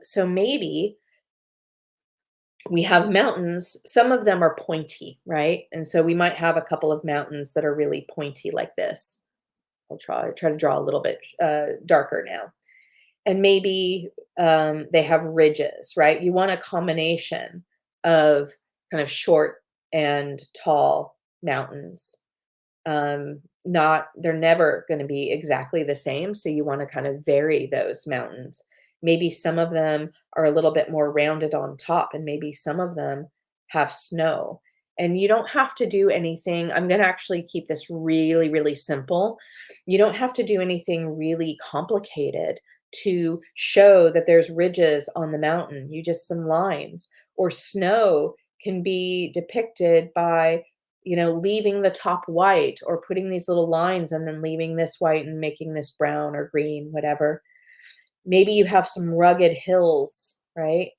So maybe we have mountains, some of them are pointy, right? And so we might have a couple of mountains that are really pointy like this. I'll try to draw a little bit darker now. And maybe they have ridges, right? You want a combination of kind of short and tall mountains. Not they're never going to be exactly the same, so you want to kind of vary those mountains. Maybe some of them are a little bit more rounded on top, and maybe some of them have snow. And you don't have to do anything. I'm going to actually keep this really, really simple. You don't have to do anything really complicated to show that there's ridges on the mountain. You just some lines, or snow can be depicted by leaving the top white or putting these little lines and then leaving this white and making this brown or green, whatever. Maybe you have some rugged hills, right?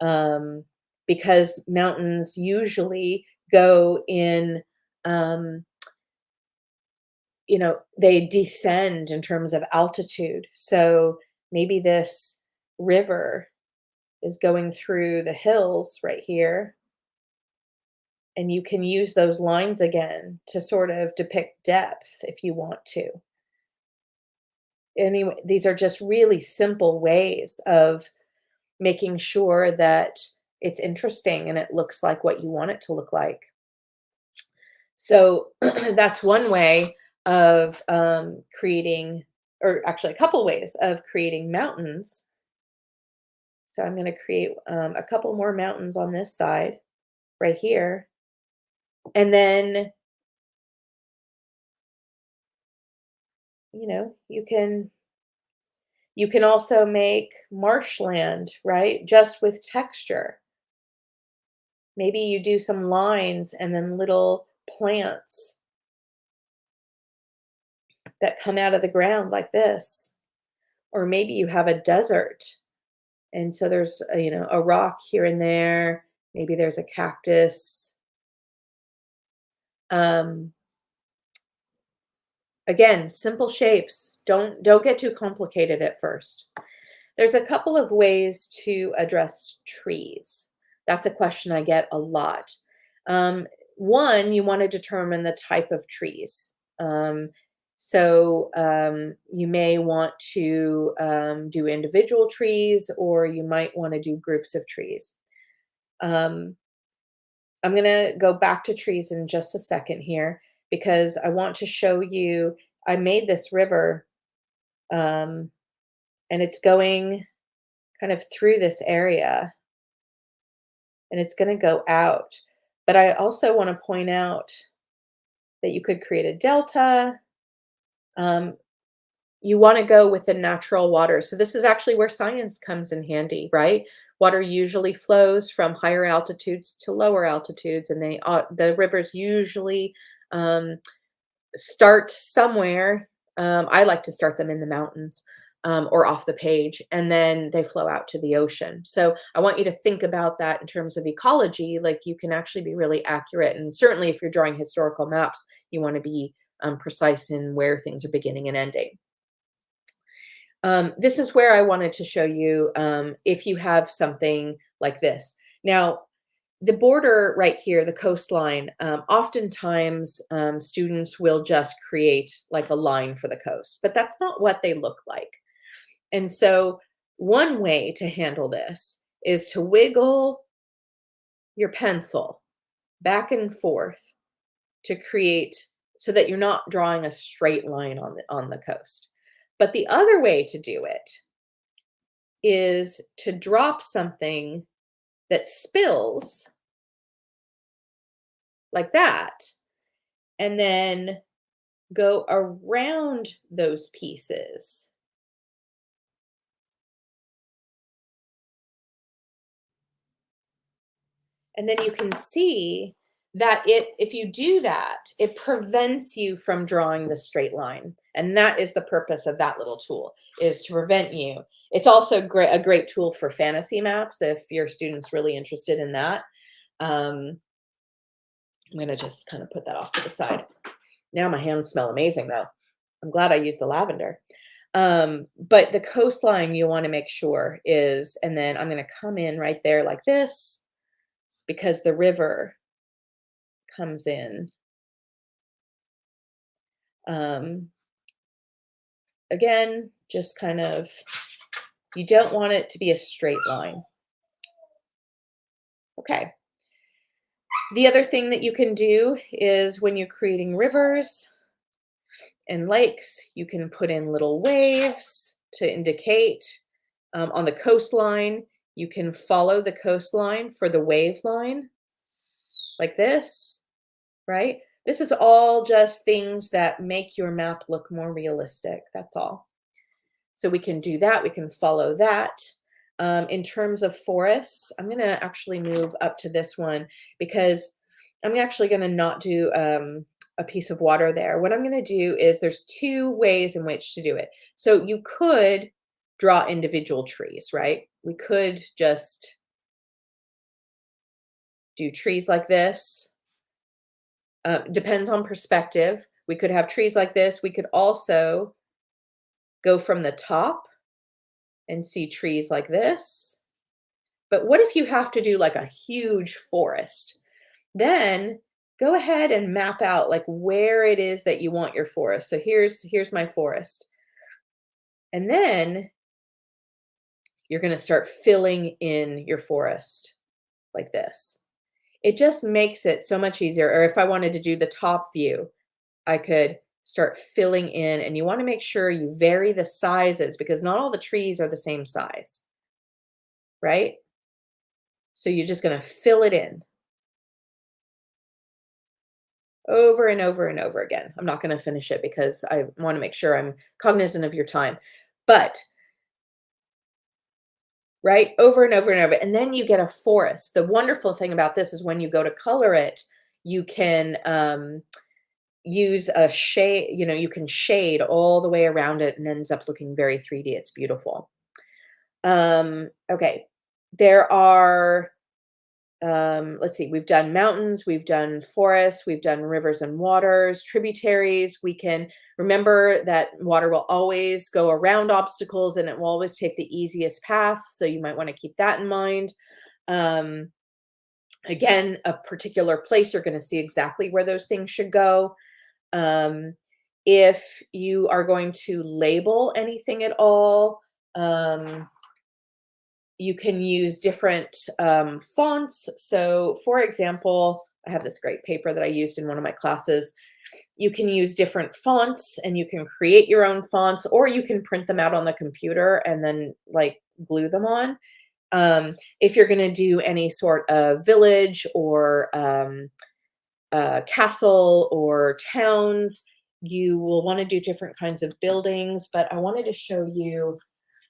Um, because mountains usually go in, um, they descend in terms of altitude. So maybe this river is going through the hills right here, and you can use those lines again to sort of depict depth if you want to. Anyway, these are just really simple ways of making sure that it's interesting and it looks like what you want it to look like. So that's one way of creating, or actually a couple ways of creating mountains. So I'm going to create a couple more mountains on this side right here. And then, you can also make marshland, right? Just with texture. Maybe you do some lines and then little plants that come out of the ground like this. Or maybe you have a desert. And so there's a rock here and there. Maybe there's a cactus. Um, Again, simple shapes. Don't get too complicated at first. There's a couple of ways to address trees. That's a question I get a lot. One, you want to determine the type of trees. You may want to do individual trees, or you might want to do groups of trees. Um, I'm going to go back to trees in just a second here because I want to show you I made this river um, and it's going kind of through this area and it's going to go out. But I also want to point out that you could create a delta. Um, you want to go with the natural water. So this is actually where science comes in handy, right? Water usually flows from higher altitudes to lower altitudes, and the rivers usually um, start somewhere. I like to start them in the mountains or off the page, and then they flow out to the ocean. So I want you to think about that in terms of ecology. Like you can actually be really accurate, and certainly if you're drawing historical maps, you want to be precise in where things are beginning and ending. This is where I wanted to show you if you have something like this. Now, the border right here, the coastline, oftentimes students will just create like a line for the coast, but that's not what they look like. And so one way to handle this is to wiggle your pencil back and forth to create so that you're not drawing a straight line on the coast. But the other way to do it is to drop something that spills like that and then go around those pieces. And then you can see that if you do that, it prevents you from drawing the straight line. And that is the purpose of that little tool, is to prevent you. It's also a great tool for fantasy maps if your student's really interested in that. Um, I'm going to just kind of put that off to the side. Now my hands smell amazing though. I'm glad I used the lavender. But the coastline you want to make sure is, and then I'm going to come in right there like this because the river comes in. Um, again, just kind of, you don't want it to be a straight line. Okay. The other thing that you can do is when you're creating rivers and lakes, you can put in little waves to indicate on the coastline. You can follow the coastline for the wave line like this, right? This is all just things that make your map look more realistic. That's all. So we can do that. We can follow that. In terms of forests, I'm going to actually move up to this one because I'm actually going to not do a piece of water there. What I'm going to do is there's two ways in which to do it. So you could draw individual trees, right? We could just do trees like this. Depends on perspective. We could have trees like this. We could also go from the top and see trees like this. But what if you have to do like a huge forest? Then go ahead and map out like where it is that you want your forest. So here's my forest. And then you're going to start filling in your forest like this. It just makes it so much easier. Or if I wanted to do the top view, I could start filling in, and you want to make sure you vary the sizes because not all the trees are the same size, right? So you're just going to fill it in over and over and over again. I'm not going to finish it because I want to make sure I'm cognizant of your time. But right, over and over and over, and then you get a forest. The wonderful thing about this is when you go to color it, you can use a shade, you can shade all the way around it and ends up looking very 3D. It's beautiful. Okay. There are, let's see, we've done mountains, we've done forests, we've done rivers and waters, tributaries. We can remember that water will always go around obstacles and it will always take the easiest path. So you might want to keep that in mind. Um, again, a particular place, you're going to see exactly where those things should go. If you are going to label anything at all, You can use different fonts. So for example, I have this great paper that I used in one of my classes. You can use different fonts and you can create your own fonts, or you can print them out on the computer and then like glue them on. If you're going to do any sort of village or castle or towns, you will want to do different kinds of buildings. But I wanted to show you,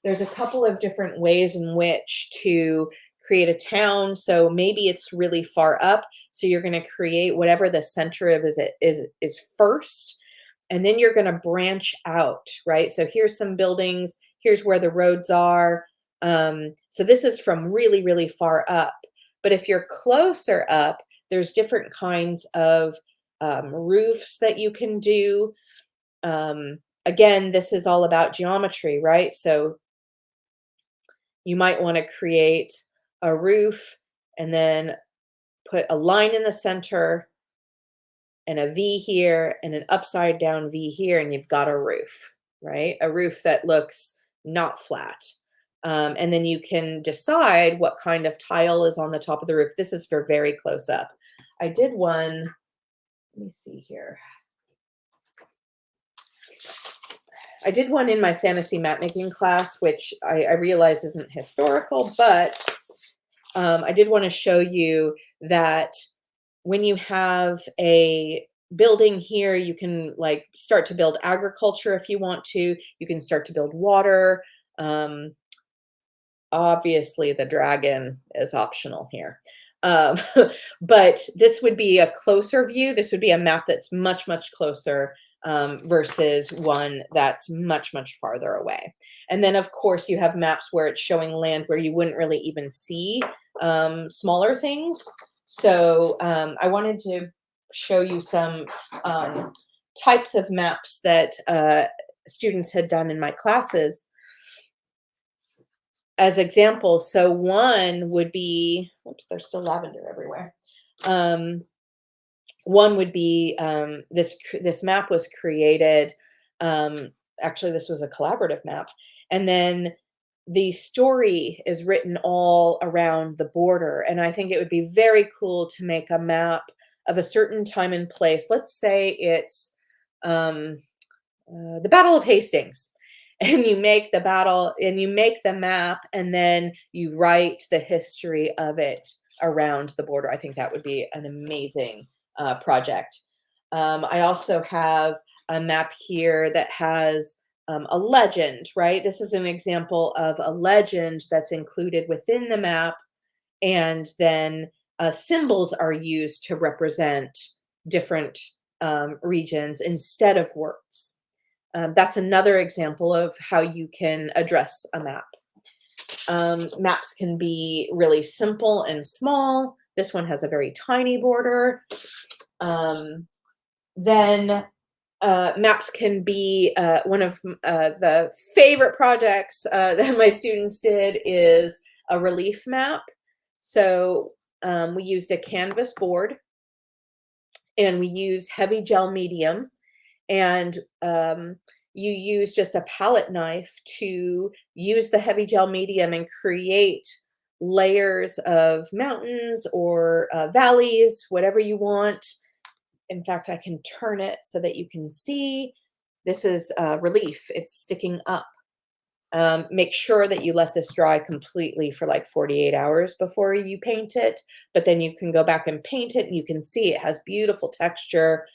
there's a couple of different ways in which to create a town. So maybe it's really far up. So you're going to create whatever the center of is first. And then you're going to branch out, right? So here's some buildings. Here's where the roads are. So this is from really, really far up. But if you're closer up, there's different kinds of roofs that you can do. Again, this is all about geometry, right? So you might want to create a roof and then put a line in the center and a V here and an upside down V here, and you've got a roof, right? A roof that looks not flat. And then you can decide what kind of tile is on the top of the roof. This is for very close up. I did one, let me see here. I did one in my fantasy map making class, which I realize isn't historical, but I did want to show you that when you have a building here, you can like start to build agriculture if you want to. You can start to build water. Obviously, the dragon is optional here. But this would be a closer view. This would be a map that's much, much closer versus one that's much, much farther away. And then, of course, you have maps where it's showing land where you wouldn't really even see smaller things. So I wanted to show you some types of maps that students had done in my classes as examples. So one would be, oops, there's still lavender everywhere. One would be this map was created. Actually, this was a collaborative map, and then the story is written all around the border. And I think it would be very cool to make a map of a certain time and place. Let's say it's the Battle of Hastings. And you make the battle and you make the map and then you write the history of it around the border. I think that would be an amazing project. I also have a map here that has a legend, right? This is an example of a legend that's included within the map. And then symbols are used to represent different regions instead of words. That's another example of how you can address a map. Maps can be really simple and small. This one has a very tiny border. Then maps can be one of the favorite projects that my students did is a relief map. So we used a canvas board and we used heavy gel medium. And you use just a palette knife to use the heavy gel medium and create layers of mountains or valleys, whatever you want. In fact, I can turn it so that you can see. This is relief. It's sticking up. Make sure that you let this dry completely for like 48 hours before you paint it, but then you can go back and paint it and you can see it has beautiful texture.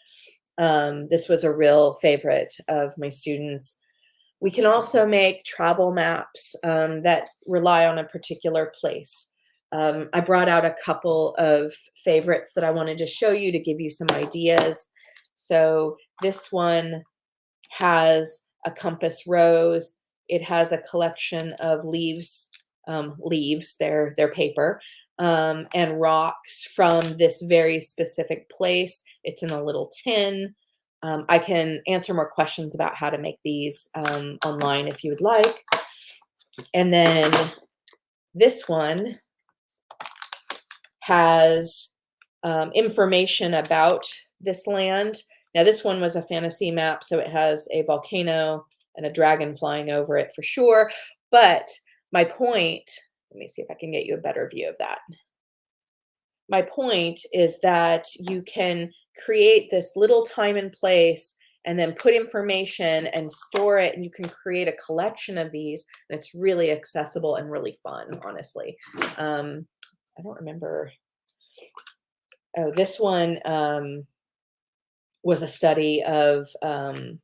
This was a real favorite of my students. We can also make travel maps that rely on a particular place. I brought out a couple of favorites that I wanted to show you to give you some ideas. So this one has a compass rose. It has a collection of leaves, they're paper, and rocks from this very specific place. It's in a little tin. I can answer more questions about how to make these online if you would like. And then this one has information about this land. Now, this one was a fantasy map, so it has a volcano and a dragon flying over it for sure. But my point Let me see if I can get you a better view of that. My point is that you can create this little time and place and then put information and store it, and you can create a collection of these, and it's really accessible and really fun, honestly. I don't remember. Oh, this one was a study of trying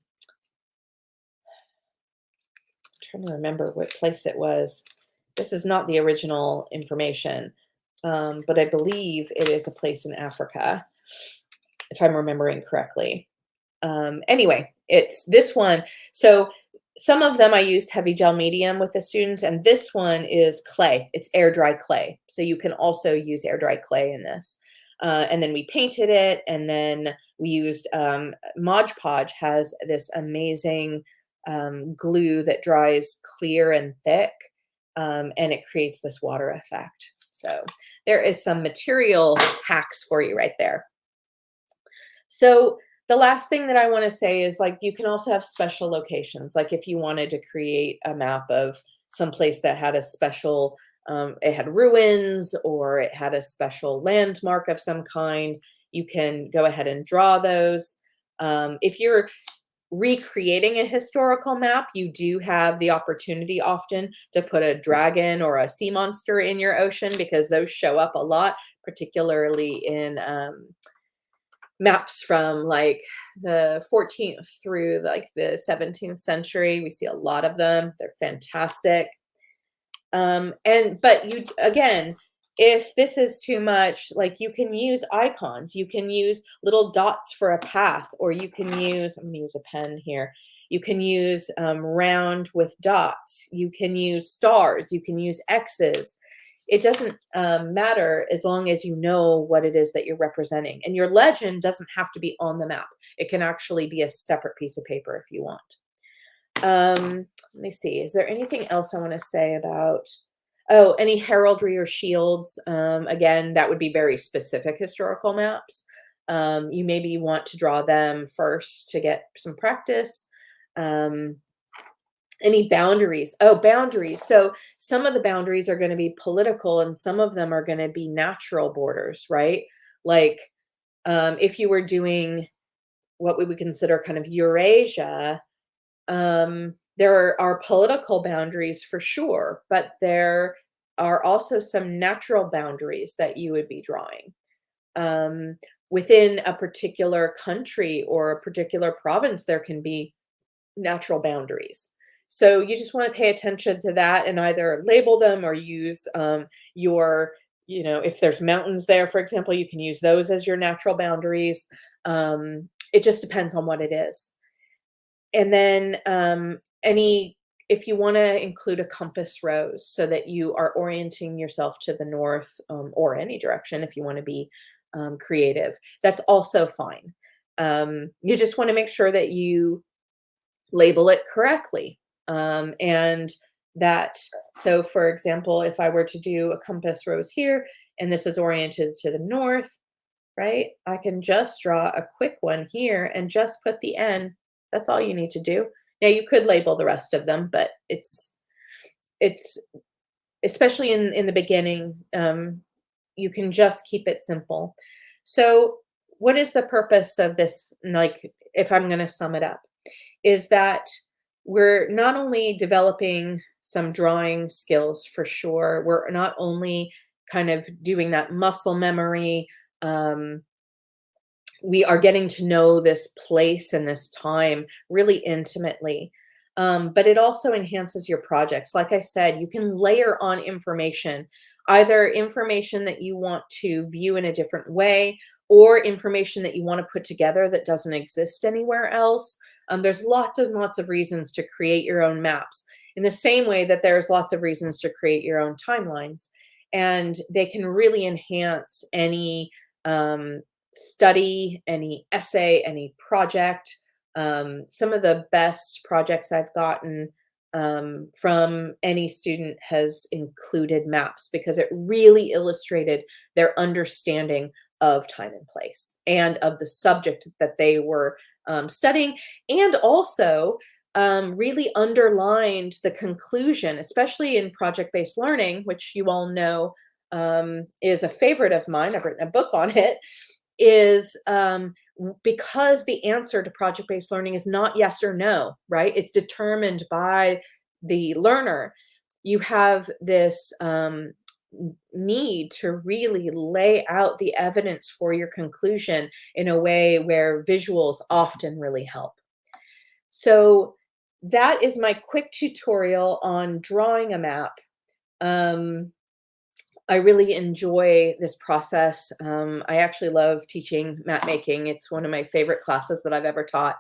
to remember what place it was. This is not the original information, but I believe it is a place in Africa, if I'm remembering correctly. Anyway, it's this one. So some of them I used heavy gel medium with the students, and this one is clay. It's air dry clay. So you can also use air dry clay in this. And then we painted it, and then we used Mod Podge has this amazing glue that dries clear and thick, and it creates this water effect. So there is some material hacks for you right there. So the last thing that I want to say is, like, you can also have special locations. Like if you wanted to create a map of some place that had a special, it had ruins or it had a special landmark of some kind, you can go ahead and draw those. If you're recreating a historical map, you do have the opportunity often to put a dragon or a sea monster in your ocean, because those show up a lot, particularly in maps from like the 14th through like the 17th century. We see a lot of them. They're fantastic. But you, again, if this is too much, like, you can use icons, you can use little dots for a path, or you can use, I'm gonna use a pen here. You can use round with dots. You can use stars. You can use X's. It doesn't matter as long as you know what it is that you're representing. And your legend doesn't have to be on the map. It can actually be a separate piece of paper if you want. Let me see. Is there anything else I want to say about, oh, any heraldry or shields? Again, that would be very specific historical maps. You maybe want to draw them first to get some practice. Any boundaries? Oh, boundaries. So some of the boundaries are going to be political and some of them are going to be natural borders, right? Like if you were doing what we would consider kind of Eurasia, there are political boundaries for sure, but there are also some natural boundaries that you would be drawing. Within a particular country or a particular province, there can be natural boundaries. So you just want to pay attention to that and either label them or use your, if there's mountains there, for example, you can use those as your natural boundaries. It just depends on what it is. And then if you want to include a compass rose so that you are orienting yourself to the north, or any direction if you want to be creative, that's also fine. You just want to make sure that you label it correctly. And that, so for example, if I were to do a compass rose here, and this is oriented to the north, right? I can just draw a quick one here and just put the N. That's all you need to do. Now you could label the rest of them, but it's especially in the beginning, you can just keep it simple. So what is the purpose of this? Like, if I'm going to sum it up, is that we're not only developing some drawing skills for sure, we're not only kind of doing that muscle memory, we are getting to know this place and this time really intimately. But it also enhances your projects. Like I said, you can layer on information, either information that you want to view in a different way or information that you want to put together that doesn't exist anywhere else. There's lots and lots of reasons to create your own maps, in the same way that there's lots of reasons to create your own timelines. And they can really enhance any study, any essay, any project. Some of the best projects I've gotten from any student has included maps because it really illustrated their understanding of time and place and of the subject that they were studying. And also, really underlined the conclusion, especially in project-based learning, which you all know is a favorite of mine. I've written a book on it. Is because the answer to project-based learning is not yes or no, right? It's determined by the learner. You have this need to really lay out the evidence for your conclusion in a way where visuals often really help. So that is my quick tutorial on drawing a map. Um, I really enjoy this process. I actually love teaching map making. It's one of my favorite classes that I've ever taught.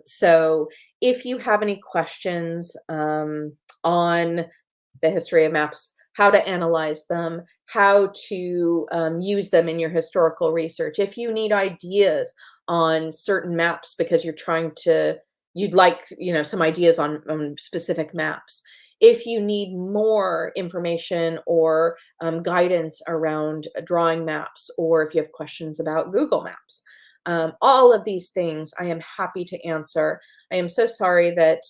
So if you have any questions on the history of maps, how to analyze them, how to use them in your historical research, if you need ideas on certain maps because you'd like, some ideas on specific maps. If you need more information or guidance around drawing maps, or if you have questions about Google Maps, all of these things I am happy to answer. I am so sorry that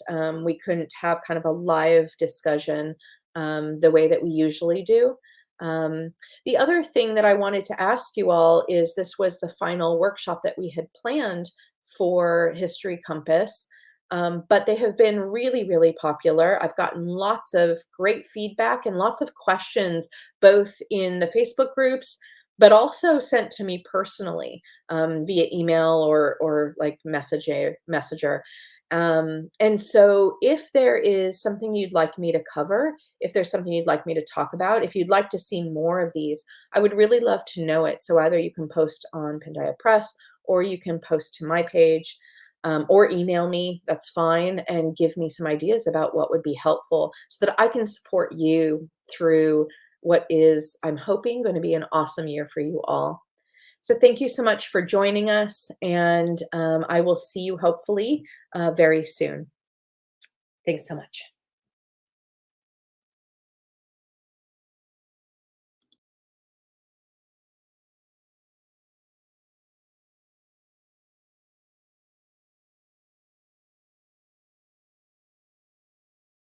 we couldn't have kind of a live discussion the way that we usually do. Um, the other thing that I wanted to ask you all is this was the final workshop that we had planned for History Compass. But they have been really, really popular. I've gotten lots of great feedback and lots of questions, both in the Facebook groups, but also sent to me personally via email or like messenger. And so if there is something you'd like me to cover, if there's something you'd like me to talk about, if you'd like to see more of these, I would really love to know it. So either you can post on Pandia Press or you can post to my page. Or email me, that's fine, and give me some ideas about what would be helpful so that I can support you through what is, I'm hoping, going to be an awesome year for you all. So thank you so much for joining us, and I will see you hopefully very soon. Thanks so much.